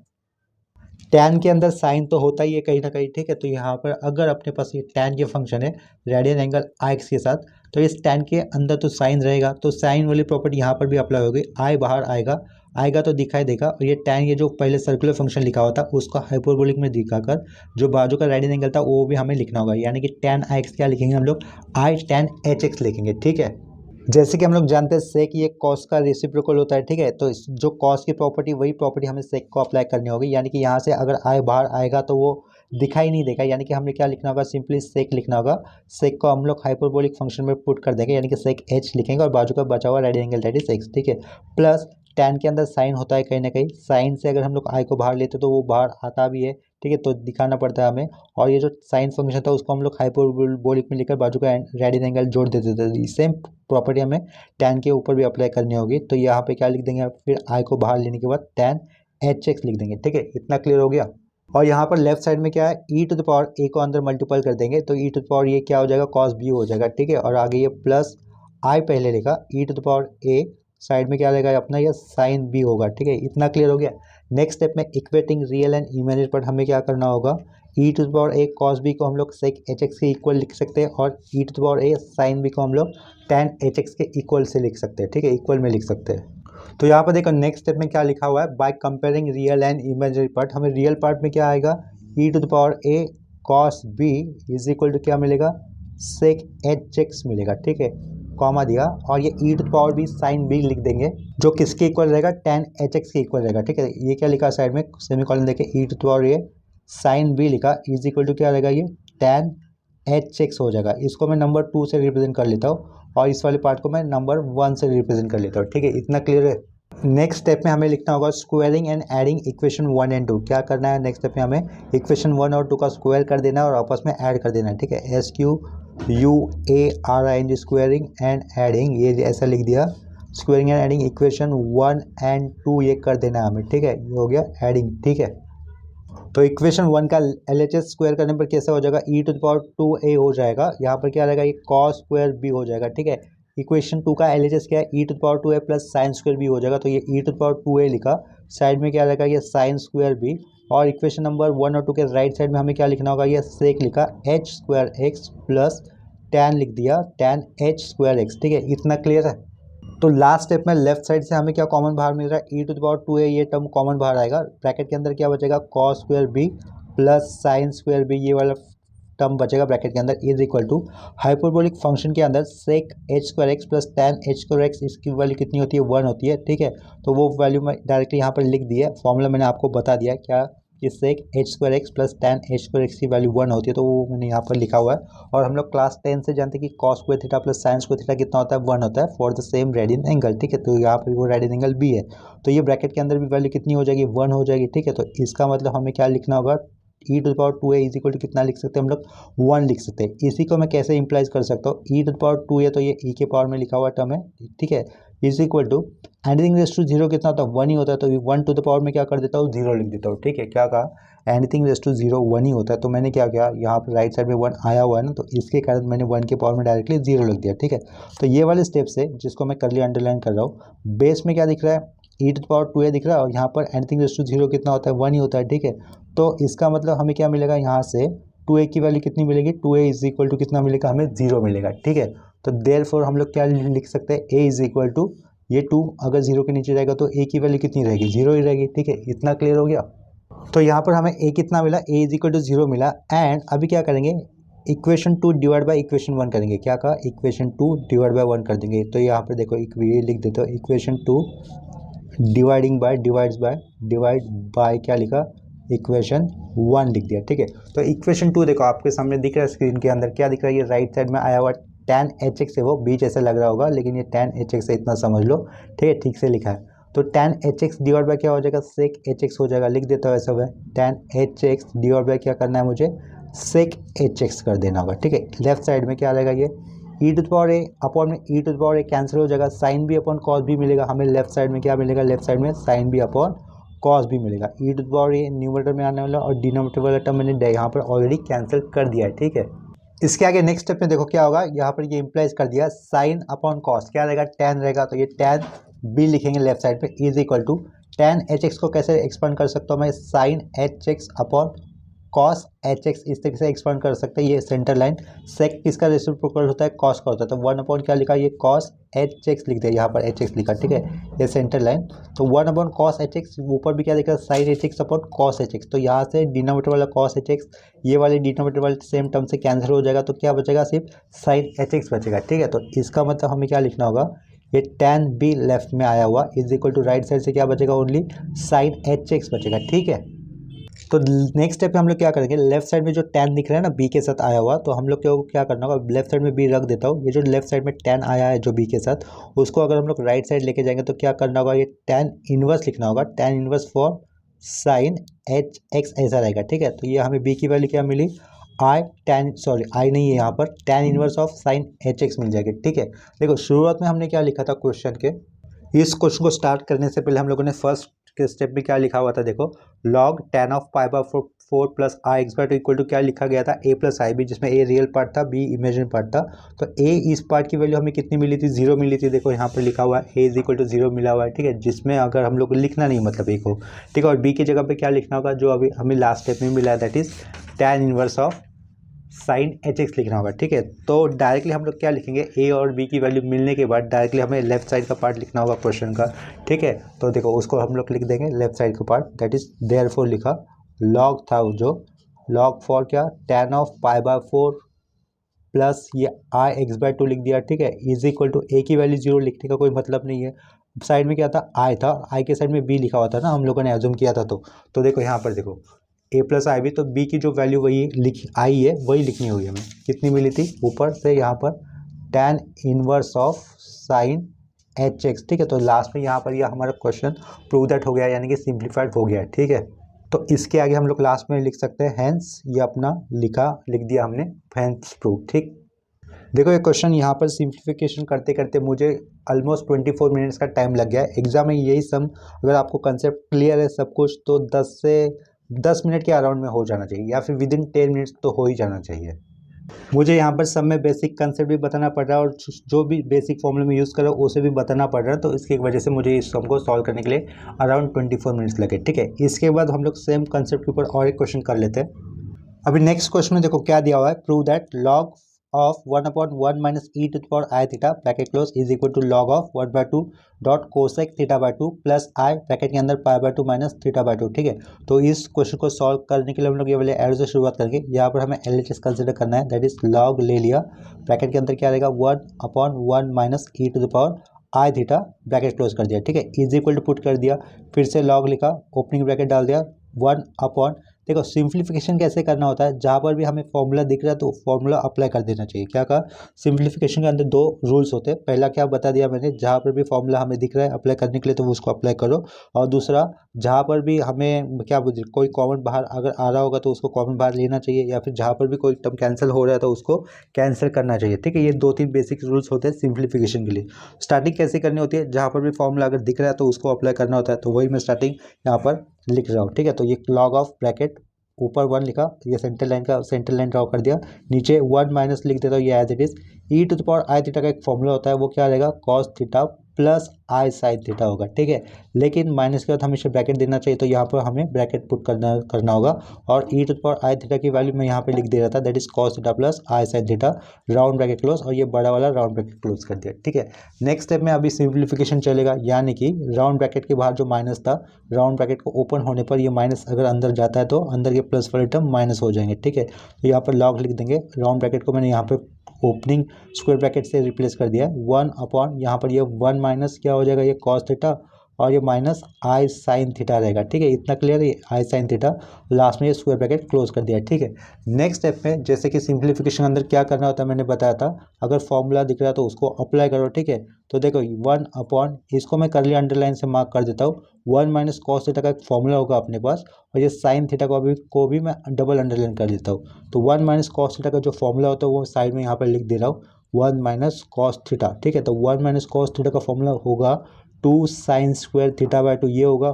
टैन के अंदर साइन तो होता ही है कहीं ना कहीं, ठीक है। तो यहाँ पर अगर अपने पास ये टैन के फंक्शन है रेडियन एंगल आई एक्स के साथ, तो इस टैन के अंदर तो साइन रहेगा, तो साइन वाली प्रॉपर्टी यहाँ पर भी अप्लाई होगी, आई बाहर आएगा, आएगा तो दिखाई देगा, और ये टैन, ये जो पहले सर्कुलर फंक्शन लिखा हुआ था उसका हाइपरबोलिक में दिखाकर जो बाजू का रेडियन एंगल था वो भी हमें लिखना होगा, यानी कि टैन आई एक्स क्या लिखेंगे हम लोग, आई टैन एच एक्स लिखेंगे, ठीक है। जैसे कि हम लोग जानते हैं सेक ये कॉस का रेसिप्रोकल होता है, ठीक है। तो जो कॉस की प्रॉपर्टी, वही प्रॉपर्टी हमें सेक को अप्लाई करनी होगी, यानी कि यहाँ से अगर आई बाहर आएगा तो वो दिखाई नहीं देगा, यानी कि हमें क्या लिखना होगा, सिंपली सेक लिखना होगा। सेक को हम लोग हाइपरबोलिक फंक्शन में पुट कर देंगे, यानी कि सेक एच लिखेंगे और बाजू का बचा हुआ radian angle that is x, ठीक है। प्लस टैन के अंदर साइन होता है कहीं ना कहीं, साइन से अगर हम लोग आई को बाहर लेते तो वो बाहर आता भी है, ठीक है, तो दिखाना पड़ता है हमें। और ये जो साइन फंक्शन था उसको हम लोग हाइपरबोलिक में लेकर बाजू का रेडियन एंगल जोड़ देते थे। सेम प्रॉपर्टी हमें टैन के ऊपर भी अप्लाई करनी होगी, तो यहाँ पे क्या लिख देंगे, फिर आई को बाहर लेने के बाद टैन एच एक्स लिख देंगे, ठीक है। इतना क्लियर हो गया। और यहाँ पर लेफ्ट साइड में क्या है, ई टू द पावर ए को अंदर मल्टीपल कर देंगे तो ई टू द पावर ये क्या हो जाएगा, कॉस बी हो जाएगा, ठीक है। और आगे ये प्लस आई पहले लिखा, e to the power a side में क्या रहेगा अपना, ये साइन बी होगा, ठीक है। इतना क्लियर हो गया। नेक्स्ट स्टेप में equating real and imaginary part हमें क्या करना होगा, e to the power a cos b को हम लोग सेक एच एक्स के इक्वल लिख सकते हैं, और e to the power a sine b को हम लोग टैन एच एक्स के इक्वल से लिख सकते हैं, ठीक है, इक्वल में लिख सकते हैं। तो यहाँ पर देखो नेक्स्ट स्टेप में क्या लिखा हुआ है, by comparing real and imaginary part, हमें रियल पार्ट में क्या आएगा, e to the power a cos b is equal to क्या मिलेगा, सेक एच एक्स मिलेगा, ठीक है, कॉमा दिया, और ये e to the power b sine b लिख देंगे जो किसके इक्वल रहेगा, टैन एच एक्स के इक्वल रहेगा, ठीक है। ये क्या लिखा साइड में सेमीकोलन देके, ई टू द पावर ये साइन बी लिखा इज इक्वल टू क्या रहेगा, ये टैन एच एक्स हो जाएगा। इसको मैं नंबर 2 से रिप्रेजेंट कर लेता हूँ और इस वाले पार्ट को मैं नंबर 1 से रिप्रेजेंट कर लेता हूँ, ठीक है। इतना क्लियर है। नेक्स्ट स्टेप में हमें लिखना होगा squaring and adding equation 1 and 2। क्या करना है नेक्स्ट स्टेप में, हमें इक्वेशन 1 और 2 का स्क्वायर कर देना है और आपस में ऐड कर देना है, ठीक है। S Q U A R I N G squaring and adding, ये ऐसा लिख दिया, squaring and adding equation 1 and 2 ये कर देना है हमें, ठीक है। ये हो गया एडिंग, ठीक है। तो इक्वेशन 1 का LHS स्क्वायर करने पर कैसा हो जाएगा, ई टू द पावर 2a हो जाएगा, यहाँ पर क्या रहेगा, ये कॉस स्क्वायर बी हो जाएगा, ठीक है। इक्वेशन 2 का LHS क्या है, e to the power 2a plus sine square b हो जाएगा, तो ये e to the power 2a लिखा, साइड में क्या रहेगा, ये साइन स्क्वायर बी, और इक्वेशन नंबर 1 और 2 के राइट साइड में हमें क्या लिखना होगा, ये सेक लिखा H square X plus tan लिख दिया टैन एच स्क्वायर एक्स, ठीक है। इतना क्लियर है। तो लास्ट स्टेप में लेफ्ट साइड से हमें क्या कॉमन बाहर मिल रहा है, e to the power 2a, ये टर्म कॉमन बाहर आएगा, ब्रैकेट के अंदर क्या बचेगा, cos square B plus sine square B, ये वाला टर्म बचेगा ब्रैकेट के अंदर is equal to hyperbolic function के अंदर sec H square X plus tan H square X, इसकी वैल्यू कितनी होती है 1 होती है। ठीक है, तो वो वैल्यू मैं डायरेक्टली यहाँ पर लिख दी है, फॉर्मूला मैंने आपको बता दिया क्या कि sec H square X plus tan H square X की वैल्यू 1 होती है, तो वो मैंने यहाँ पर लिखा हुआ है। और हम लोग क्लास 10 से जानते हैं कि cos square theta plus sine square theta कितना होता है 1 होता है for the same radian angle. ठीक है, तो यहाँ पर वो रेडियन एंगल बी है, तो ये ब्रैकेट के अंदर भी वैल्यू कितनी हो जाएगी 1 हो जाएगी। ठीक है, तो इसका मतलब हमें क्या लिखना होगा, e to the power 2a is equal to कितना लिख सकते हैं हम लोग 1 लिख सकते हैं। इसी को मैं कैसे इंप्लाइज कर सकता हूँ, ई टू द पावर 2a तो ये ई के पावर में लिखा हुआ टर्म है। ठीक है, is equal to anything raise to zero कितना होता है 1 ही होता है, तो 1 टू द पावर में क्या कर देता हूँ 0 लिख देता हूँ। ठीक है, क्या कहा एनीथिंग रेस टू जीरो 1 ही होता है, तो मैंने क्या किया यहाँ पर राइट साइड में 1 आया हुआ है ना, तो इसके कारण मैंने 1 के पावर में डायरेक्टली 0 लिख दिया। ठीक है, तो ये वाले स्टेप से जिसको मैं करली अंडरलाइन कर रहा हूँ, बेस में क्या दिख रहा है e to the power 2a दिख रहा है, और यहाँ पर एनीथिंग रेस टू जीरो कितना होता है 1 ही होता है। ठीक है, तो इसका मतलब हमें क्या मिलेगा यहाँ से 2a की वैल्यू कितनी मिलेगी, 2a इज इक्वल टू कितना मिलेगा हमें 0 मिलेगा। ठीक है, तो देयरफॉर हम लोग क्या लिख सकते हैं, a इज इक्वल टू ये 2 अगर 0 के नीचे रहेगा तो a की वैल्यू कितनी रहेगी 0 ही रहेगी। ठीक है, इतना क्लियर हो गया। तो यहाँ पर हमें a कितना मिला, a इज इक्वल टू 0 मिला। एंड अभी क्या करेंगे, इक्वेशन 2 डिवाइड बाई इक्वेशन 1 करेंगे। क्या कहा, इक्वेशन 2 डिवाइड बाई 1 कर देंगे। तो यहाँ पर देखो ये लिख देते हो इक्वेशन 2 डिवाइड बाय क्या लिखा, इक्वेशन 1 लिख दिया। ठीक है, तो इक्वेशन 2 देखो आपके सामने दिख रहा है स्क्रीन के अंदर, क्या दिख रहा है, ये राइट साइड में आया हुआ tan एच एक्स है, वो बीच ऐसा लग रहा होगा लेकिन ये tan एच एक्स है, इतना समझ लो। ठीक है, ठीक से लिखा है। तो tan H x divide by क्या हो जाएगा, सेक एच एक्स हो जाएगा, लिख देता हूँ ऐसा हुआ tan H x divide by क्या करना है मुझे, सेक एच एक्स कर देना होगा। ठीक है, लेफ्ट साइड में क्या रहेगा ये e to the power a upon में e to the power a cancel हो जाएगा, साइन भी अपॉन कॉस भी मिलेगा हमें। लेफ्ट साइड में क्या मिलेगा, लेफ्ट साइड में साइन भी अपॉन कॉस भी मिलेगा। E to the power a numerator में आने वाला और डिनोमिनेटर वाला टर्म मैंने यहाँ पर ऑलरेडी कैंसिल कर दिया है। ठीक है, इसके आगे नेक्स्ट स्टेप में देखो क्या होगा, यहाँ पर ये इंप्लाइज कर दिया साइन अपॉन कॉस, क्या रहेगा tan रहेगा, तो ये tan बी लिखेंगे लेफ्ट साइड पे is equal to tan H X को कैसे एक्सपांड कर सकता हूँ मैं, sine H X upon cos H X, इस तरीके से एक्सपांड कर सकते हैं। ये सेंटर लाइन सेक किसका रेसिप्रोकल होता है, कॉस का होता है, तो 1 अपॉन क्या लिखा, ये कॉस एच एक्स लिख दिया, यहाँ पर एच एक्स लिखा। ठीक है, ये सेंटर लाइन, तो 1 अपॉन कॉस एच एक्स, ऊपर भी क्या लिखा sine H X upon cos H X, तो यहाँ से डिनोमिनेटर वाला कॉस एच एक्स ये वाले डिनोमिनेटर वाले सेम टर्म से कैंसिल हो जाएगा, तो क्या बचेगा सिर्फ साइन एच एक्स बचेगा। ठीक है, तो इसका मतलब हमें क्या लिखना होगा, ये tan बी लेफ्ट में आया हुआ is equal to right side से क्या बचेगा, ओनली साइन एच एक्स बचेगा। ठीक है, तो नेक्स्ट स्टेप पे हम लोग क्या करेंगे, लेफ्ट साइड में जो tan दिख रहा है ना बी के साथ आया हुआ, तो हम लोग क्या करना होगा, लेफ्ट साइड में बी रख देता हूँ। ये जो लेफ्ट साइड में tan आया है जो बी के साथ, उसको अगर हम लोग राइट साइड लेके जाएंगे तो क्या करना होगा, ये tan इनवर्स लिखना होगा, tan inverse for sine H X ऐसा रहेगा। ठीक है, तो ये हमें बी की वैल्यू क्या मिली, आई नहीं है यहाँ पर, tan inverse of sine H x मिल जाएगी। ठीक है, देखो शुरुआत में हमने क्या लिखा था क्वेश्चन के, इस क्वेश्चन को स्टार्ट करने से पहले हम लोगों ने फर्स्ट के स्टेप में क्या लिखा हुआ था, देखो log tan of pi by 4 plus I x by 2 equal to क्या लिखा गया था, a प्लस आई बी, जिसमें a रियल पार्ट था b इमेजिनरी पार्ट था। तो a इस पार्ट की वैल्यू हमें कितनी मिली थी, 0 मिली थी। देखो यहाँ पर लिखा हुआ है a इज इक्वल टू 0 मिला हुआ है। ठीक है, जिसमें अगर हम लोग को लिखना नहीं मतलब a को, ठीक है, और b की जगह पे क्या लिखना होगा जो अभी हमें लास्ट स्टेप में मिला है, that is tan inverse of sine H x लिखना होगा। ठीक है, तो डायरेक्टली हम लोग क्या लिखेंगे, ए और बी की वैल्यू मिलने के बाद डायरेक्टली हमें लेफ्ट साइड का पार्ट लिखना होगा क्वेश्चन का। ठीक है, तो देखो उसको हम लोग लिख देंगे लेफ्ट साइड का पार्ट, दैट इज देयरफॉर लिखा लॉग था जो लॉग फॉर क्या tan of pi by 4 plus ये आई एक्स बाय 2 लिख दिया। ठीक है, इज इक्वल टू ए की वैल्यू 0 लिखने का कोई मतलब नहीं है, साइड में क्या था आई था, आई के साइड में बी लिखा हुआ था ना, हम लोगों ने एज्यूम किया था। तो देखो यहाँ पर देखो ए प्लस आई बी, तो बी की जो वैल्यू वही लिखी आई है वही लिखनी होगी हमें, कितनी मिली थी ऊपर से यहाँ पर tan inverse of sine H X. ठीक है, तो लास्ट में यहाँ पर यह हमारा क्वेश्चन प्रूव दैट हो गया, यानी कि सिंप्लीफाइड हो गया। ठीक है, तो इसके आगे हम लोग लास्ट में लिख सकते हैं हैंस, ये अपना लिख दिया हमने हैंस प्रूव। ठीक, देखो ये क्वेश्चन यहाँ पर सिंप्लीफिकेशन करते करते मुझे ऑलमोस्ट 24 मिनट्स का टाइम लग गया है। एग्जाम में यही सम अगर आपको कंसेप्ट क्लियर है सब कुछ, तो 10 मिनट के अराउंड में हो जाना चाहिए, या फिर विदिन 10 मिनट्स तो हो ही जाना चाहिए। मुझे यहाँ पर सब में बेसिक कंसेप्ट भी बताना पड़ रहा है, और जो भी बेसिक फॉर्मूला में यूज़ करो उसे भी बताना पड़ रहा है, तो इसकी वजह से मुझे इस सम को सॉल्व करने के लिए अराउंड 24 मिनट्स लगे। ठीक है, इसके बाद हम लोग सेम कंसेप्ट के ऊपर और एक क्वेश्चन कर लेते हैं। अभी नेक्स्ट क्वेश्चन में देखो क्या दिया हुआ है, prove that log of 1/1 minus E to the power I theta bracket close is equal to log of 1/2 dot cosec theta by 2 plus I bracket के अंदर pi by 2 minus theta by 2। ठीक है, तो इस क्वेश्चन को solve करने के लिए हम लोग ये वाले एरो से शुरुआत करेंगे। यहाँ पर हमें LHS कंसिडर करना है, दैट इज log ले लिया, ब्रैकेट के अंदर क्या रहेगा 1/1 minus E to the power I theta bracket close कर दिया। ठीक है, इज इक्वल टू पुट कर दिया, फिर से log लिखा, ओपनिंग ब्रैकेट डाल दिया 1/, देखो सिंप्लीफिकेशन कैसे करना होता है, जहाँ पर भी हमें फॉर्मूला दिख रहा है तो फॉर्मूला अप्लाई कर देना चाहिए। क्या कहा, सिंप्लीफिकेशन के अंदर दो रूल्स होते हैं, पहला क्या बता दिया मैंने, जहाँ पर भी फॉर्मूला हमें दिख रहा है अप्लाई करने के लिए तो उसको अप्लाई करो, और दूसरा जहाँ पर भी हमें क्या बोलते कोई कॉमन बाहर अगर आ रहा होगा तो उसको कॉमन बाहर लेना चाहिए, या फिर जहाँ पर भी कोई टर्म कैंसिल हो रहा है तो उसको कैंसिल करना चाहिए। ठीक है, ये 2-3 बेसिक रूल्स होते हैं सिंप्लीफिकेशन के लिए। स्टार्टिंग कैसे करनी होती है, जहाँ पर भी फॉर्मूला अगर दिख रहा है तो उसको अप्लाई करना होता है, तो वही मैं स्टार्टिंग यहाँ पर लिख रहा हूँ। ठीक है, तो ये log ऑफ ब्रैकेट ऊपर 1 लिखा, ये सेंटर लाइन का सेंटर लाइन ड्रॉ कर दिया, नीचे 1 माइनस लिख देता हूँ, ये as it is E to the power I theta का एक फॉर्मूला होता है, वो क्या रहेगा कॉस थीटा प्लस आई साइन थीटा होगा। ठीक है, लेकिन माइनस के बाद हमेशा ब्रैकेट देना चाहिए, तो यहाँ पर हमें ब्रैकेट पुट करना होगा, और e to the power I theta की वैल्यू मैं यहाँ पे लिख दे रहा था, that is cos theta plus I sine theta, round bracket close, और ये बड़ा वाला राउंड ब्रैकेट क्लोज कर दिया। ठीक है, नेक्स्ट स्टेप में अभी सिंप्लीफिकेशन चलेगा, यानी कि राउंड ब्रैकेट के बाहर जो माइनस था, राउंड ब्रैकेट को ओपन होने पर ये माइनस अगर अंदर जाता है तो अंदर के प्लस वाले टर्म माइनस हो जाएंगे। ठीक है, तो यहाँ पर log लिख देंगे, राउंड ब्रैकेट को मैंने यहाँ पे ओपनिंग स्क्वायर ब्रैकेट से रिप्लेस कर दिया है, 1/, यहाँ पर ये 1 माइनस क्या हो जाएगा, ये कॉस थीटा, और ये माइनस आई साइन थीटा रहेगा। ठीक है, इतना क्लियर है, आई साइन थीटा, लास्ट में ये स्क्वायर ब्रैकेट क्लोज कर दिया। ठीक है, नेक्स्ट स्टेप में जैसे कि सिंप्लीफिकेशन अंदर क्या करना होता है मैंने बताया था, अगर फॉर्मूला दिख रहा है तो उसको अप्लाई करो। ठीक है, तो देखो 1/, इसको मैं करली अंडरलाइन से मार्क कर देता हूँ, 1 माइनस कॉस थीटा का एक फॉर्मूला होगा अपने पास, और ये साइन थीटा को भी मैं डबल अंडरलाइन कर देता हूँ, तो 1 माइनस कॉस थीटा का जो फॉर्मूला होता है वो साइड में यहाँ पर लिख दे रहा हूँ, 1 माइनस कॉस थीटा। ठीक है, तो 1 माइनस कॉस थीटा का फॉर्मूला होगा 2 साइन स्क्वायर थीटा बाय 2, ये होगा,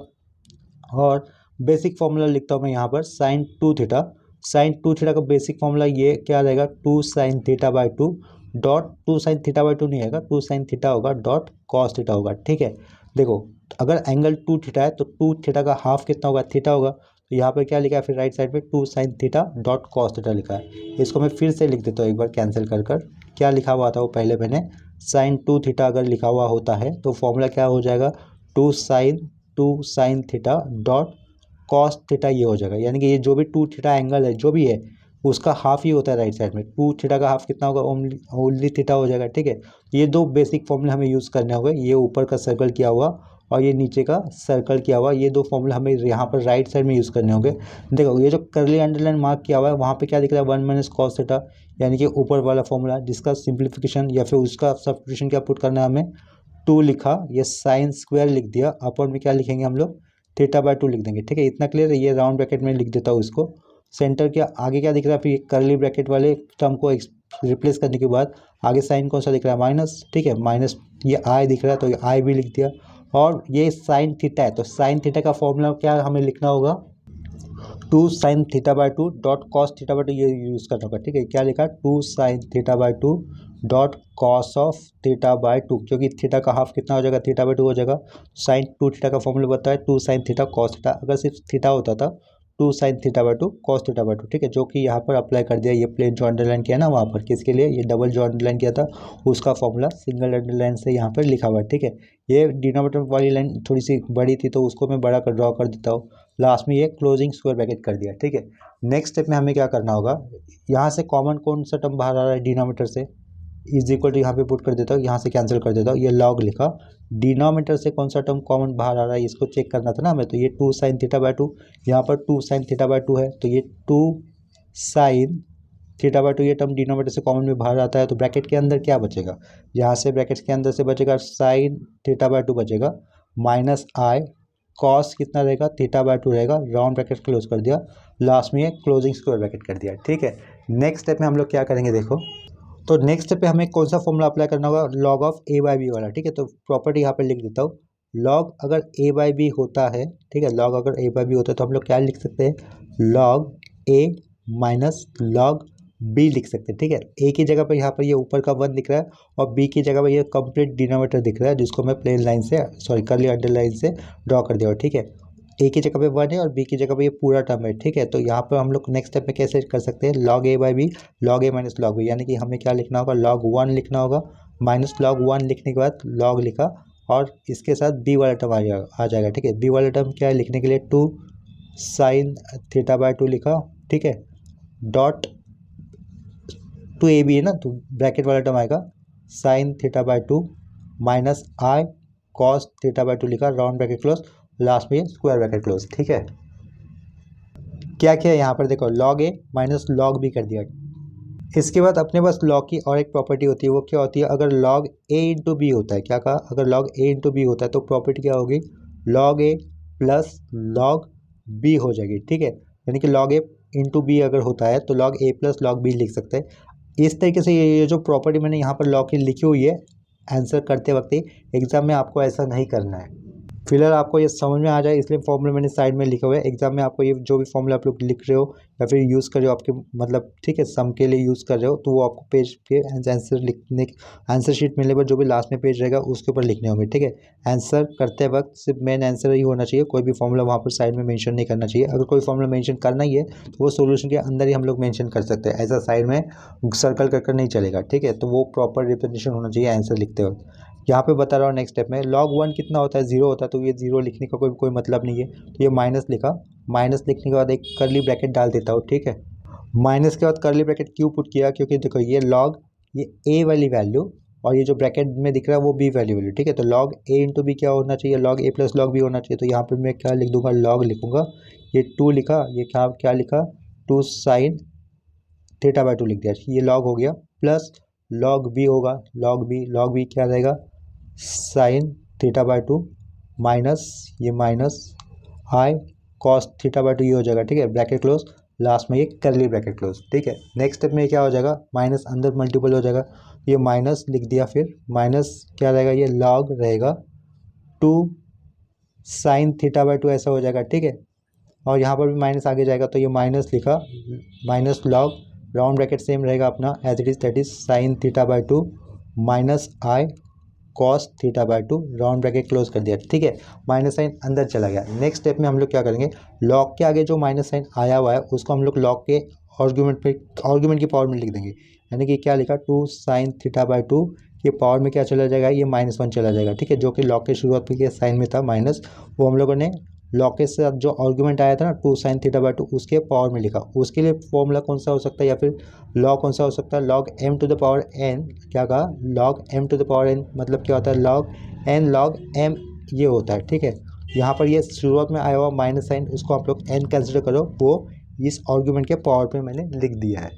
और बेसिक फॉर्मूला लिखता हूँ मैं यहाँ पर साइन 2 थीटा, साइन 2 थीटा का बेसिक फॉर्मूला ये क्या रहेगा 2 sine theta by 2 dot 2 sine theta by 2 नहीं आएगा, 2 साइन थीटा होगा डॉट कॉस थीटा होगा। ठीक है, देखो अगर एंगल 2 थीटा है तो 2 थीटा का हाफ कितना होगा, थीटा होगा, तो यहाँ पर क्या लिखा है फिर राइट साइड पे 2 sine theta dot cos theta लिखा है। इसको मैं फिर से लिख देता हूँ एक बार कैंसिल कर क्या लिखा हुआ था वो पहले मैंने साइन 2 थीटा अगर लिखा हुआ होता है तो फॉर्मूला क्या हो जाएगा 2 sine theta dot cos theta, ये हो जाएगा, यानी कि ये जो भी 2 थीटा एंगल है जो भी है उसका हाफ ही होता है राइट साइड में, 2 थीटा का हाफ कितना होगा ओनली थीटा हो जाएगा। ठीक है, ये दो बेसिक फॉर्मूले हमें यूज़ करने होंगे, ये ऊपर का सर्कल किया हुआ और ये नीचे का सर्कल किया हुआ, ये दो फॉर्मूले हमें यहाँ पर राइट साइड में यूज़ करने होंगे। देखो ये जो करली अंडरलाइन मार्क किया हुआ है वहाँ पे क्या दिख रहा है 1 माइनस कॉस थीटा, यानी कि ऊपर वाला फॉर्मूला जिसका सिंप्लीफिकेशन या फिर उसका सब्स्टिट्यूशन क्या पुट करना है हमें 2 लिखा, ये साइन स्क्वायर लिख दिया, अपन में क्या लिखेंगे हम लोग थीटा बाय 2 लिख देंगे। ठीक है, इतना क्लियर है, ये राउंड ब्रैकेट में लिख देता हूँ इसको, सेंटर के आगे क्या दिख रहा है फिर करली ब्रैकेट वाले टर्म को रिप्लेस करने के बाद आगे साइन कौन सा दिख रहा है माइनस। ठीक है, माइनस ये आई दिख रहा है तो ये आई भी लिख दिया, और ये साइन थीटा है तो साइन थीटा का फॉर्मूला क्या हमें लिखना होगा 2 sine theta by 2 dot cos theta by 2, ये यूज़ करना होगा। ठीक है, क्या लिखा 2 sine theta by 2 dot cos of theta by 2, क्योंकि थीटा का हाफ कितना हो जाएगा थीटा बाय 2 हो जाएगा, साइन 2 थीटा का फॉर्मूला बताया 2 साइन थीटा कॉस थीटा, अगर सिर्फ थीटा होता था 2 sine theta by 2 cos theta by 2। ठीक है, जो कि यहाँ पर अप्लाई कर दिया, ये प्लेन जो अंडरलाइन किया ना वहाँ पर किसके लिए, ये डबल जो अंडरलाइन किया था उसका फॉर्मूला सिंगल अंडरलाइन से यहाँ पर लिखा हुआ है। ठीक है, ये डिनोमिनेटर वाली लाइन थोड़ी सी बड़ी थी तो उसको मैं बड़ा कर ड्रॉ कर देता हूँ, लास्ट में ये क्लोजिंग स्क्वायर ब्रैकेट कर दिया। ठीक है, नेक्स्ट स्टेप में हमें क्या करना होगा, यहाँ से कॉमन कौन सा टर्म बाहर आ रहा है डिनोमिनेटर से, इज इक्वल टू यहाँ पे पुट कर देता हूँ, यहाँ से कैंसिल कर देता हूँ, ये लॉग लिखा, डिनोमिनेटर से कौन सा टर्म कॉमन बाहर आ रहा है इसको चेक करना था ना हमें, तो ये 2 साइन थीटा बाय 2, यहाँ पर 2 साइन थीटा बाय 2 है तो ये 2 साइन थीटा बाय 2 ये टर्म डिनोमिनेटर से कॉमन में बाहर आता है, तो ब्रैकेट के अंदर क्या बचेगा, यहाँ से ब्रैकेट के अंदर से बचेगा साइन थीटा बाय 2 बचेगा, माइनस आई कॉस कितना रहेगा थीटा बाय 2 रहेगा, राउंड ब्रैकेट क्लोज कर दिया, लास्ट में ये क्लोजिंग स्क्वायर ब्रैकेट कर दिया। ठीक है, नेक्स्ट स्टेप में हम लोग क्या करेंगे देखो, तो नेक्स्ट स्टेप पे हमें कौन सा फॉर्मूला अप्लाई करना होगा log of A by B वाला। ठीक है, तो प्रॉपर्टी यहाँ पे लिख देता हूँ, लॉग अगर ए बाई बी होता है, ठीक है, लॉग अगर ए बाई बी होता है तो हम लोग क्या लिख सकते हैं लॉग ए माइनस लॉग बी लिख सकते हैं। ठीक है, ए की जगह पर यहाँ पर ये ऊपर का 1 दिख रहा है और बी की जगह पर ये कंप्लीट डिनोमिनेटर दिख रहा है जिसको मैं प्लेन लाइन से सॉरी करली अंडरलाइन से ड्रॉ कर दिया। ठीक है, ए की जगह पे 1 है और बी की जगह पे ये पूरा टर्म है, ठीक है। तो यहाँ पर हम लोग नेक्स्ट स्टेप में कैसे कर सकते हैं, log a by B, log a minus log b, यानी कि हमें क्या लिखना होगा, log 1 लिखना होगा, माइनस log 1 लिखने के बाद log लिखा और इसके साथ b वाला टर्म आ जाएगा, ठीक है। b वाला टर्म क्या है लिखने के लिए 2 साइन थीटा बाई 2 लिखा, ठीक है, डॉट 2ab है ना, तो ब्रैकेट वाला टर्म आएगा sign theta by 2 minus I cos theta by 2 लिखा, राउंड ब्रैकेट क्लोज, लास्ट में स्क्वायर ब्रैकेट क्लोज, ठीक है। क्या किया यहाँ पर देखो, log a minus log b कर दिया। इसके बाद अपने पास log की और एक प्रॉपर्टी होती है, वो क्या होती है, अगर log a इंटू बी होता है, क्या कहा, अगर log a इंटू बी होता है तो प्रॉपर्टी क्या होगी, log a plus log b हो जाएगी, ठीक है। यानी कि log a इंटू बी अगर होता है तो log a plus log b लिख सकते हैं। इस तरीके से ये जो प्रॉपर्टी मैंने यहाँ पर log की लिखी हुई है, आंसर करते वक्त ही एग्जाम में आपको ऐसा नहीं करना है। फिलहाल आपको ये समझ में आ जाए इसलिए फॉर्मूला मैंने साइड में लिखा हुआ है। एग्जाम में आपको ये जो भी फॉर्मूला आप लोग लिख रहे हो या फिर यूज़ कर रहे हो आपके मतलब, ठीक है, सम के लिए यूज़ कर रहे हो, तो वो आपको पेज पे आंसर लिखने, आंसर शीट मिलने पर जो भी लास्ट में पेज रहेगा उसके ऊपर लिखने होंगे, ठीक है। आंसर करते वक्त सिर्फ मेन आंसर ही होना चाहिए, कोई भी फॉर्मूला वहाँ पर साइड में मेंशन नहीं करना चाहिए। अगर कोई फॉर्मूला मेंशन करना ही है तो वो सोल्यूशन के अंदर ही हम लोग मेंशन कर सकते हैं, ऐसा साइड में सर्कल कर नहीं चलेगा, ठीक है। तो वो प्रॉपर रिप्रेजेंटेशन होना चाहिए आंसर लिखते वक्त। यहाँ पे बता रहा हूँ नेक्स्ट स्टेप में, log 1 कितना होता है, 0 होता है, तो ये 0 लिखने का कोई मतलब नहीं है, तो ये माइनस लिखा, माइनस लिखने के बाद एक कर्ली ब्रैकेट डाल देता हूँ, ठीक है। माइनस के बाद कर्ली ब्रैकेट क्यों पुट किया, क्योंकि देखो ये log, ये a वाली वैल्यू और ये जो ब्रैकेट में दिख रहा है वो b वाली वैल्यू, ठीक है। तो log a इंटू बी क्या होना चाहिए, log a plus log b होना चाहिए। तो यहाँ पर मैं क्या लिख दूंगा, log लिखूंगा, ये 2 लिखा, ये क्या क्या लिखा, 2 साइन थीटा बाई 2 लिख दिया, ये log हो गया, प्लस log b होगा, log b क्या रहेगा, साइन थीटा बाई 2 माइनस ये minus I cos theta by 2 ये हो जाएगा, ठीक है, ब्रैकेट क्लोज, लास्ट में ये करली ब्रैकेट क्लोज, ठीक है। नेक्स्ट स्टेप में क्या हो जाएगा, माइनस अंदर मल्टीपल हो जाएगा, ये माइनस लिख दिया, फिर माइनस क्या रहेगा, ये लॉग रहेगा 2 साइन थीटा बाई 2 ऐसा हो जाएगा, ठीक है। और यहाँ पर भी माइनस आगे जाएगा तो ये माइनस लिखा, minus log, round bracket same रहेगा अपना as it is, that is sine theta by 2 minus I cos theta by 2, round bracket close कर दिया, ठीक है। माइनस साइन अंदर चला गया। नेक्स्ट स्टेप में हम लोग क्या करेंगे, लॉग के आगे जो माइनस साइन आया हुआ है उसको हम लोग लॉग के आर्ग्यूमेंट की पावर में लिख देंगे, यानी कि क्या लिखा, 2 साइन थीटा बाई 2, ये पावर में क्या चला जाएगा, ये -1 चला जाएगा, ठीक है। जो कि लॉग के शुरुआत में साइन में था माइनस, वो हम लोगों ने लॉग के साथ जो आर्ग्यूमेंट आया था ना 2 साइन थीटा बाई 2 उसके पावर में लिखा। उसके लिए फॉर्मूला कौन सा हो सकता है या फिर लॉग कौन सा हो सकता है, log m to the power n, क्या कहा, log m to the power n मतलब क्या होता है, लॉग n लॉग m ये होता है, ठीक है। यहाँ पर ये शुरुआत में आया हुआ माइनस साइन उसको आप लोग n कंसिडर करो, वो इस आर्ग्यूमेंट के पावर पे मैंने लिख दिया है।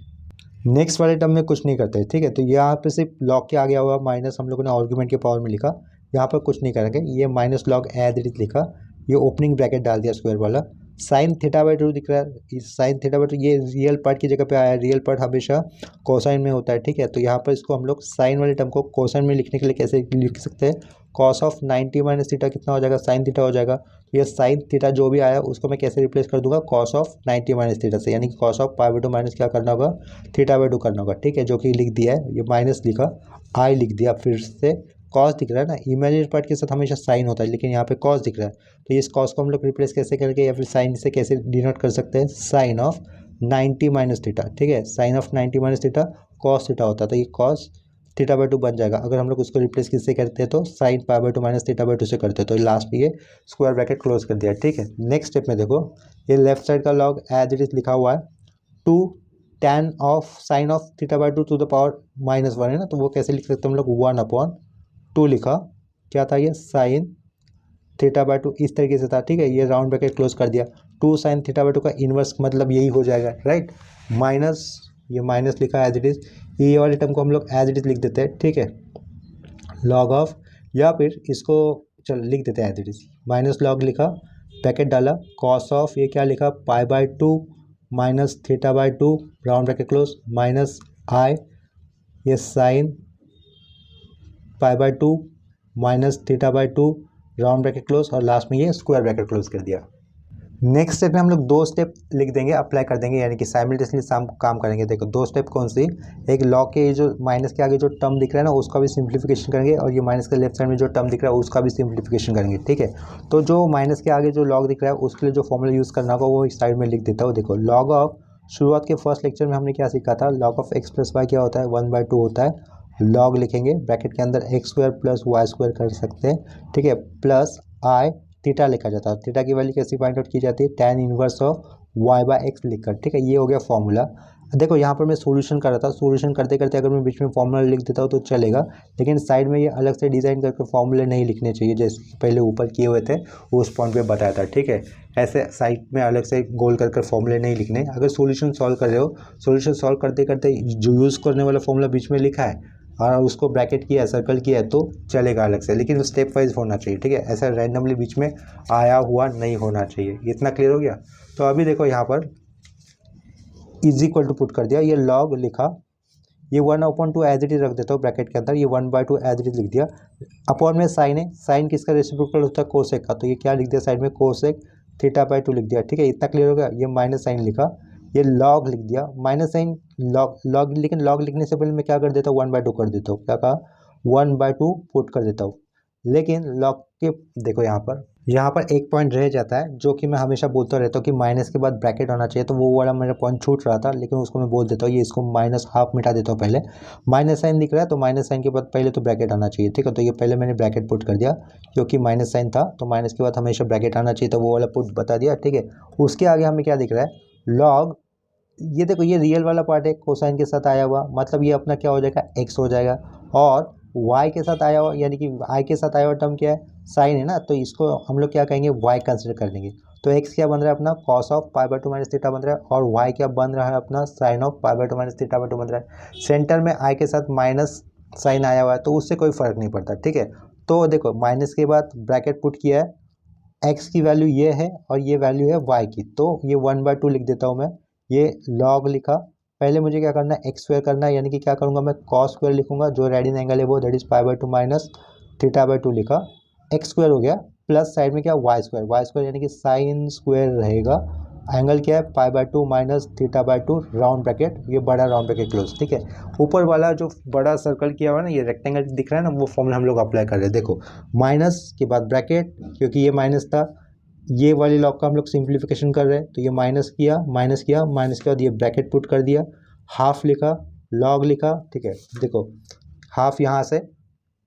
नेक्स्ट वाले टर्म में कुछ नहीं करते, ठीक है। तो यहाँ पे सिर्फ लॉग के आगे हुआ माइनस हम लोगों ने आर्ग्यूमेंट के पावर में लिखा, यहाँ पर कुछ नहीं करेंगे, ये minus log as it is लिखा, ये ओपनिंग ब्रैकेट डाल दिया स्क्वायर वाला, साइन थीटा बाई 2 दिख रहा है, इस साइन थीटा बाई 2 ये रियल पार्ट की जगह पे आया है, रियल पार्ट हमेशा कोसाइन में होता है, ठीक है। तो यहाँ पर इसको हम लोग साइन वाले टर्म को कोसाइन में लिखने के लिए कैसे लिख सकते हैं, कॉस ऑफ 90 माइनस थीटा कितना हो जाएगा, साइन थीटा हो जाएगा। ये साइन थीटा जो भी आया उसको मैं कैसे रिप्लेस कर दूंगा, कॉस ऑफ 90 माइनस थीटा से, यानी कि cos of pi by 2 minus क्या करना होगा, थीटा बाई 2 करना होगा, ठीक है। जो कि लिख दिया है, ये माइनस लिखा, आई लिख दिया, फिर से कॉस दिख रहा है ना, इमेजिनरी पार्ट के साथ हमेशा साइन होता है लेकिन यहाँ पे कॉस दिख रहा है, तो इस कॉस को हम लोग रिप्लेस कैसे करके या फिर साइन से कैसे डिनोट कर सकते हैं, साइन ऑफ 90 माइनस थीटा, ठीक है। Sine of 90 minus theta cos theta होता है, तो ये कॉस थीटा बाई 2 बन जाएगा। अगर हम लोग उसको रिप्लेस किससे करते हैं तो sign pi by 2 minus theta by 2 से करते हैं, तो लास्ट में ये स्क्वायर ब्रैकेट क्लोज कर दिया, ठीक है। नेक्स्ट स्टेप में देखो, ये लेफ्ट साइड का लॉग एज इट इज लिखा हुआ है, 2 tan of sine of theta by 2 to the power -1 है ना, तो वो कैसे लिख सकते हैं हम लोग, 1/2 लिखा, क्या था ये, साइन थीटा बाई 2 इस तरीके से था, ठीक है। ये राउंड ब्रैकेट क्लोज कर दिया, 2 साइन थीटा बाई 2 का इन्वर्स मतलब यही हो जाएगा, राइट, माइनस, ये माइनस लिखा एज इट इज, ये वाले टर्म को हम लोग एज इट इज लिख देते हैं, ठीक है, लॉग ऑफ, या फिर इसको चल लिख देते हैं as it is, minus log लिखा, ब्रैकेट डाला, कॉस ऑफ ये क्या लिखा, pi by 2 minus theta by 2, round bracket close, minus i, ये sine pi by 2 minus theta by 2, round bracket close, और लास्ट में ये स्क्वायर ब्रैकेट क्लोज कर दिया। नेक्स्ट स्टेप में हम लोग 2 स्टेप लिख देंगे, अप्लाई कर देंगे, यानी कि साइमल्टेनियसली काम करेंगे। देखो 2 स्टेप कौन सी, एक लॉग के जो माइनस के आगे जो टर्म दिख रहा है ना उसका भी सिंप्लीफिकेशन करेंगे, और ये माइनस के लेफ्ट साइड में जो टर्म दिख रहा है उसका भी सिंप्लीफिकेशन करेंगे। ठीक है, तो जो माइनस के आगे जो लॉग दिख रहा है उसके लिए जो फॉर्मूला यूज़ करना होगा वो इस साइड में लिख देता हूँ। देखो लॉग ऑफ, शुरुआत के फर्स्ट लेक्चर में हमने क्या सीखा था, log of X plus Y क्या होता है, 1/2 होता है। लॉग लिखेंगे, ब्रैकेट के अंदर X square plus Y square कर सकते हैं। ठीक है, प्लस आई थीटा लिखा जाता है। थीटा की वैल्यू कैसी फाइंड आउट की जाती है, tan इनवर्स ऑफ y/x लिखकर। ठीक है, ये हो गया फॉर्मूला। देखो यहाँ पर मैं सॉल्यूशन कर रहा था, सॉल्यूशन करते करते अगर मैं बीच में फॉर्मूला लिख देता हूँ तो चलेगा, लेकिन साइड में ये अलग से डिज़ाइन करके फॉर्मूले नहीं लिखने चाहिए जैसे पहले ऊपर किए हुए थे, उस पॉइंट पे बताया था। ठीक है, ऐसे साइड में अलग से गोल कर फॉर्मूले नहीं लिखने। अगर सॉल्यूशन सॉल्व कर रहे हो, सॉल्यूशन सॉल्व करते करते जो यूज़ करने वाला फॉर्मूला बीच में लिखा है और उसको ब्रैकेट किया है, सर्कल किया है, तो चलेगा अलग से, लेकिन स्टेप वाइज होना चाहिए। ठीक है, ऐसा रैंडमली बीच में आया हुआ नहीं होना चाहिए। इतना क्लियर हो गया। तो अभी देखो यहाँ पर इज इक्वल टू पुट कर दिया, ये लॉग लिखा, ये 1/2 एज इट इज रख देता हूँ ब्रैकेट के अंदर, ये 1/2 एज इट इज लिख दिया। अपॉन में साइन है, साइन किसका रेसिप्रोकल होता है, कोसेक का, तो ये क्या लिख दिया साइड में, कोसेक θ/2 लिख दिया। ठीक है, इतना क्लियर हो गया। ये माइनस साइन लिखा, ये लॉग लिख दिया, माइनस साइन लॉग लॉग, लेकिन लॉग लिखने से पहले मैं क्या कर देता हूँ, 1/2 कर देता हूँ। क्या कहा, 1/2 पुट कर देता हूँ। लेकिन लॉग के देखो यहाँ पर एक पॉइंट रह जाता है जो कि मैं हमेशा बोलता रहता हूँ कि माइनस के बाद ब्रैकेट होना चाहिए, तो वो वाला मेरा पॉइंट छूट रहा था, लेकिन उसको मैं बोल देता हूँ, ये इसको -1/2 मिटा देता हूँ। पहले माइनस साइन दिख रहा है तो माइनस साइन के बाद पहले तो ब्रैकेट आना चाहिए। ठीक है, तो ये पहले मैंने ब्रैकेट पुट कर दिया, क्योंकि माइनस साइन था तो माइनस के बाद हमेशा ब्रैकेट आना चाहिए, तो वो वाला पुट बता दिया। ठीक है, उसके आगे हमें क्या दिख रहा है, लॉग, ये देखो ये रियल वाला पार्ट है, कोसाइन के साथ आया हुआ, मतलब ये अपना क्या हो जाएगा, एक्स हो जाएगा, और वाई के साथ आया हुआ, यानी कि आई के साथ आया हुआ टर्म क्या है, साइन है ना, तो इसको हम लोग क्या कहेंगे, वाई कंसिडर कर लेंगे। तो एक्स क्या बन रहा है अपना, कॉस ऑफ π/2 माइनस थीटा बन रहा है, और वाई क्या बन रहा है अपना, साइन ऑफ π/2 माइनस θ/2 बन रहा है। सेंटर में आई के साथ माइनस साइन आया हुआ है, तो उससे कोई फर्क नहीं पड़ता। ठीक है, तो देखो माइनस के बाद ब्रैकेट पुट किया है, एक्स की वैल्यू ये है और ये वैल्यू है वाई की, तो ये 1/2 लिख देता हूँ मैं। ये लॉग लिखा, पहले मुझे क्या करना है, एक्स स्क्वायर करना है, यानी कि क्या करूँगा मैं, कॉस स्क्वायर लिखूंगा, जो रेडियन एंगल है वो दैट इज π/2 माइनस θ/2 लिखा, एक्स स्क्वायर हो गया, प्लस साइड में क्या, वाई स्क्वायर यानी कि साइन स्क्वायर रहेगा, एंगल क्या है, π/2 माइनस θ/2 राउंड ब्रैकेट, ये बड़ा राउंड ब्रैकेट क्लोज। ठीक है, ऊपर वाला जो बड़ा सर्कल किया हुआ है ना, ये रेक्टेंगल दिख रहा है ना, वो फॉर्मूला हम लोग अप्लाई कर रहे हैं। देखो माइनस के बाद ब्रैकेट, क्योंकि ये माइनस था, ये वाली लॉग का हम लोग सिंप्लीफिकेशन कर रहे हैं, तो ये माइनस किया, माइनस किया, माइनस के बाद ये ब्रैकेट पुट कर दिया, हाफ लिखा, लॉग लिखा। ठीक है, देखो हाफ यहाँ से,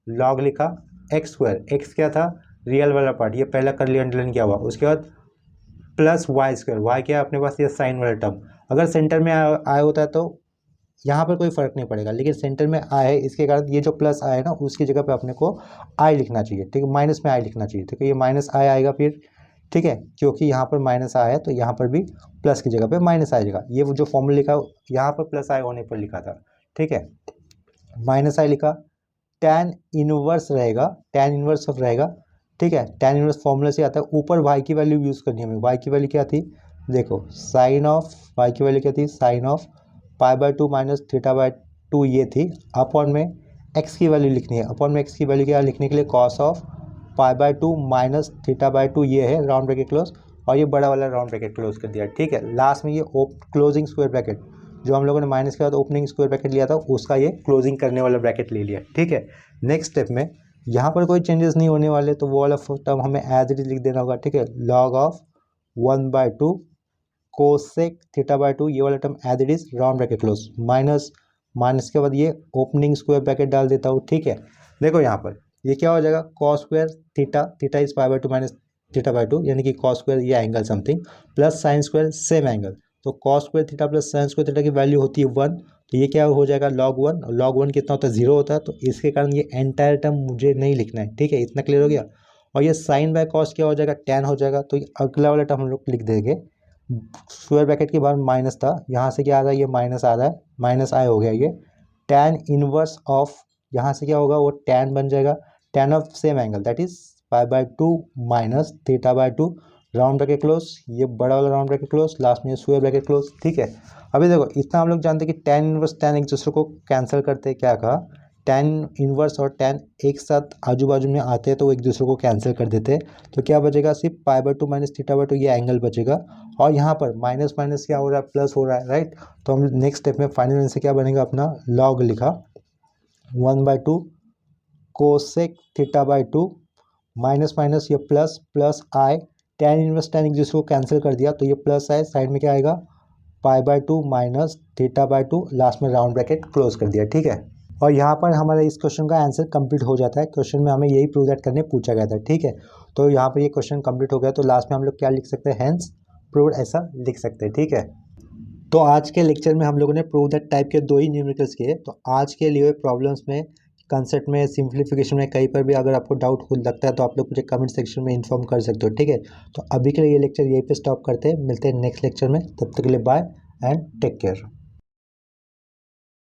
लॉग लिखा, एक्स स्क्वायर, एक्स क्या था, रियल वाला पार्ट, ये पहला कर लिया, अंडरलाइन किया हुआ, उसके बाद प्लस वाई स्क्वायर, वाई क्या है अपने पास, ये साइन वाला टर्म, अगर सेंटर में आया होता है तो यहाँ पर कोई फर्क नहीं पड़ेगा, लेकिन सेंटर में आई है, इसके कारण ये जो प्लस आई है ना, उसकी जगह पे अपने को आई लिखना चाहिए। ठीक है, माइनस में आई लिखना चाहिए। ठीक है, ये माइनस आई आएगा फिर। ठीक है, क्योंकि यहाँ पर माइनस आया है तो यहाँ पर भी प्लस की जगह पे माइनस आ जाएगा। ये वो जो फॉर्मूला लिखा यहाँ पर प्लस आई होने पर लिखा था। ठीक है, माइनस आई लिखा, tan इनवर्स रहेगा, tan इनवर्स ऑफ रहेगा। ठीक है, tan इनवर्स फॉर्मूला से आता है, ऊपर y की वैल्यू यूज़ करनी है हमें। y की वैल्यू क्या थी, देखो साइन ऑफ, y की वैल्यू क्या थी, साइन ऑफ π/2 माइनस θ/2 ये थी, अपॉन में x की वैल्यू लिखनी है, अपॉन में x की वैल्यू क्या लिखने के लिए, कॉस ऑफ π/2 माइनस θ/2 ये है राउंड ब्रैकेट क्लोज, और ये बड़ा वाला राउंड ब्रैकेट क्लोज कर दिया। ठीक है, लास्ट में ये क्लोजिंग स्क्वायर ब्रैकेट, जो हम लोगों ने माइनस के बाद ओपनिंग स्क्वायर ब्रैकेट लिया था, उसका ये क्लोजिंग करने वाला ब्रैकेट ले लिया। ठीक है, नेक्स्ट स्टेप में यहाँ पर कोई चेंजेस नहीं होने वाले, तो वो वाला टर्म हमें एज इट इज लिख देना होगा। ठीक है, लॉग ऑफ 1/2 कोसेक θ/2 ये वाला term as it is round bracket close, minus minus के बाद ये ओपनिंग स्क्वायर ब्रैकेट डाल देता हूँ। ठीक है, देखो यहाँ पर ये क्या हो जाएगा, cos square theta is π/2 minus θ/2, यानी कि कॉस स्क्वायर ये angle something, plus sine square same angle, तो cos square theta plus sine square theta की वैल्यू होती है 1, तो ये क्या हो जाएगा, log 1, log 1 कितना होता है, 0 होता है, तो इसके कारण ये एंटायर टर्म मुझे नहीं लिखना है। ठीक है, इतना क्लियर हो गया। और ये साइन बाय कॉस क्या हो जाएगा, tan हो जाएगा, तो ये अगला वाला टर्म हम लोग लिख देंगे, स्क्वायर ब्रैकेट के बाहर माइनस था, यहाँ से क्या आ रहा है, ये माइनस आ रहा है, माइनस आई हो गया, ये tan इनवर्स ऑफ, यहाँ से क्या होगा, वो tan बन जाएगा, tan of same angle that is π/2 minus θ/2 round bracket close, ये बड़ा वाला राउंड ब्रैकेट क्लोज, लास्ट में स्क्वायर ब्रैकेट क्लोज। ठीक है, अभी देखो इतना हम लोग जानते हैं कि tan इनवर्स tan एक दूसरे को कैंसिल करते हैं, क्या कहा, tan इनवर्स और tan एक साथ आजू बाजू में आते हैं तो वो एक दूसरे को कैंसिल कर देते हैं, तो क्या बचेगा, सिर्फ π/2 माइनस θ/2 ये एंगल बचेगा। और यहाँ पर माइनस माइनस क्या हो रहा है, प्लस हो रहा है, राइट। तो हम नेक्स्ट स्टेप में फाइनल आंसर क्या बनेगा अपना, लॉग लिखा 1/2 कोसेक θ/2 माइनस माइनस ये प्लस प्लस आई, tan इनवर्स tan एक दूसरे को कैंसिल कर दिया तो ये प्लस आए, साइड में क्या आएगा π/2 माइनस θ/2, लास्ट में राउंड ब्रैकेट क्लोज कर दिया, ठीक है। और यहाँ पर हमारा इस क्वेश्चन का आंसर कंप्लीट हो जाता है। क्वेश्चन में हमें यही प्रूव दैट करने पूछा गया था, ठीक है। तो यहाँ पर ये क्वेश्चन कंप्लीट हो गया, तो लास्ट में हम लोग क्या लिख सकते हैं, हेंस प्रूव्ड, ऐसा लिख सकते हैं, ठीक है। तो आज के लेक्चर में हम लोगों ने प्रूव दैट टाइप के 2 ही न्यूमेरिकल्स किए। तो आज के लिए प्रॉब्लम्स में, कंसेप्ट में, सिंप्लीफिकेशन में कहीं पर भी अगर आपको डाउट लगता है तो आप लोग मुझे कमेंट सेक्शन में इन्फॉर्म कर सकते हो, ठीक है। तो अभी के लिए ये लेक्चर यहीं पे स्टॉप करते हैं, मिलते हैं नेक्स्ट लेक्चर में, तब तक के लिए बाय एंड टेक केयर।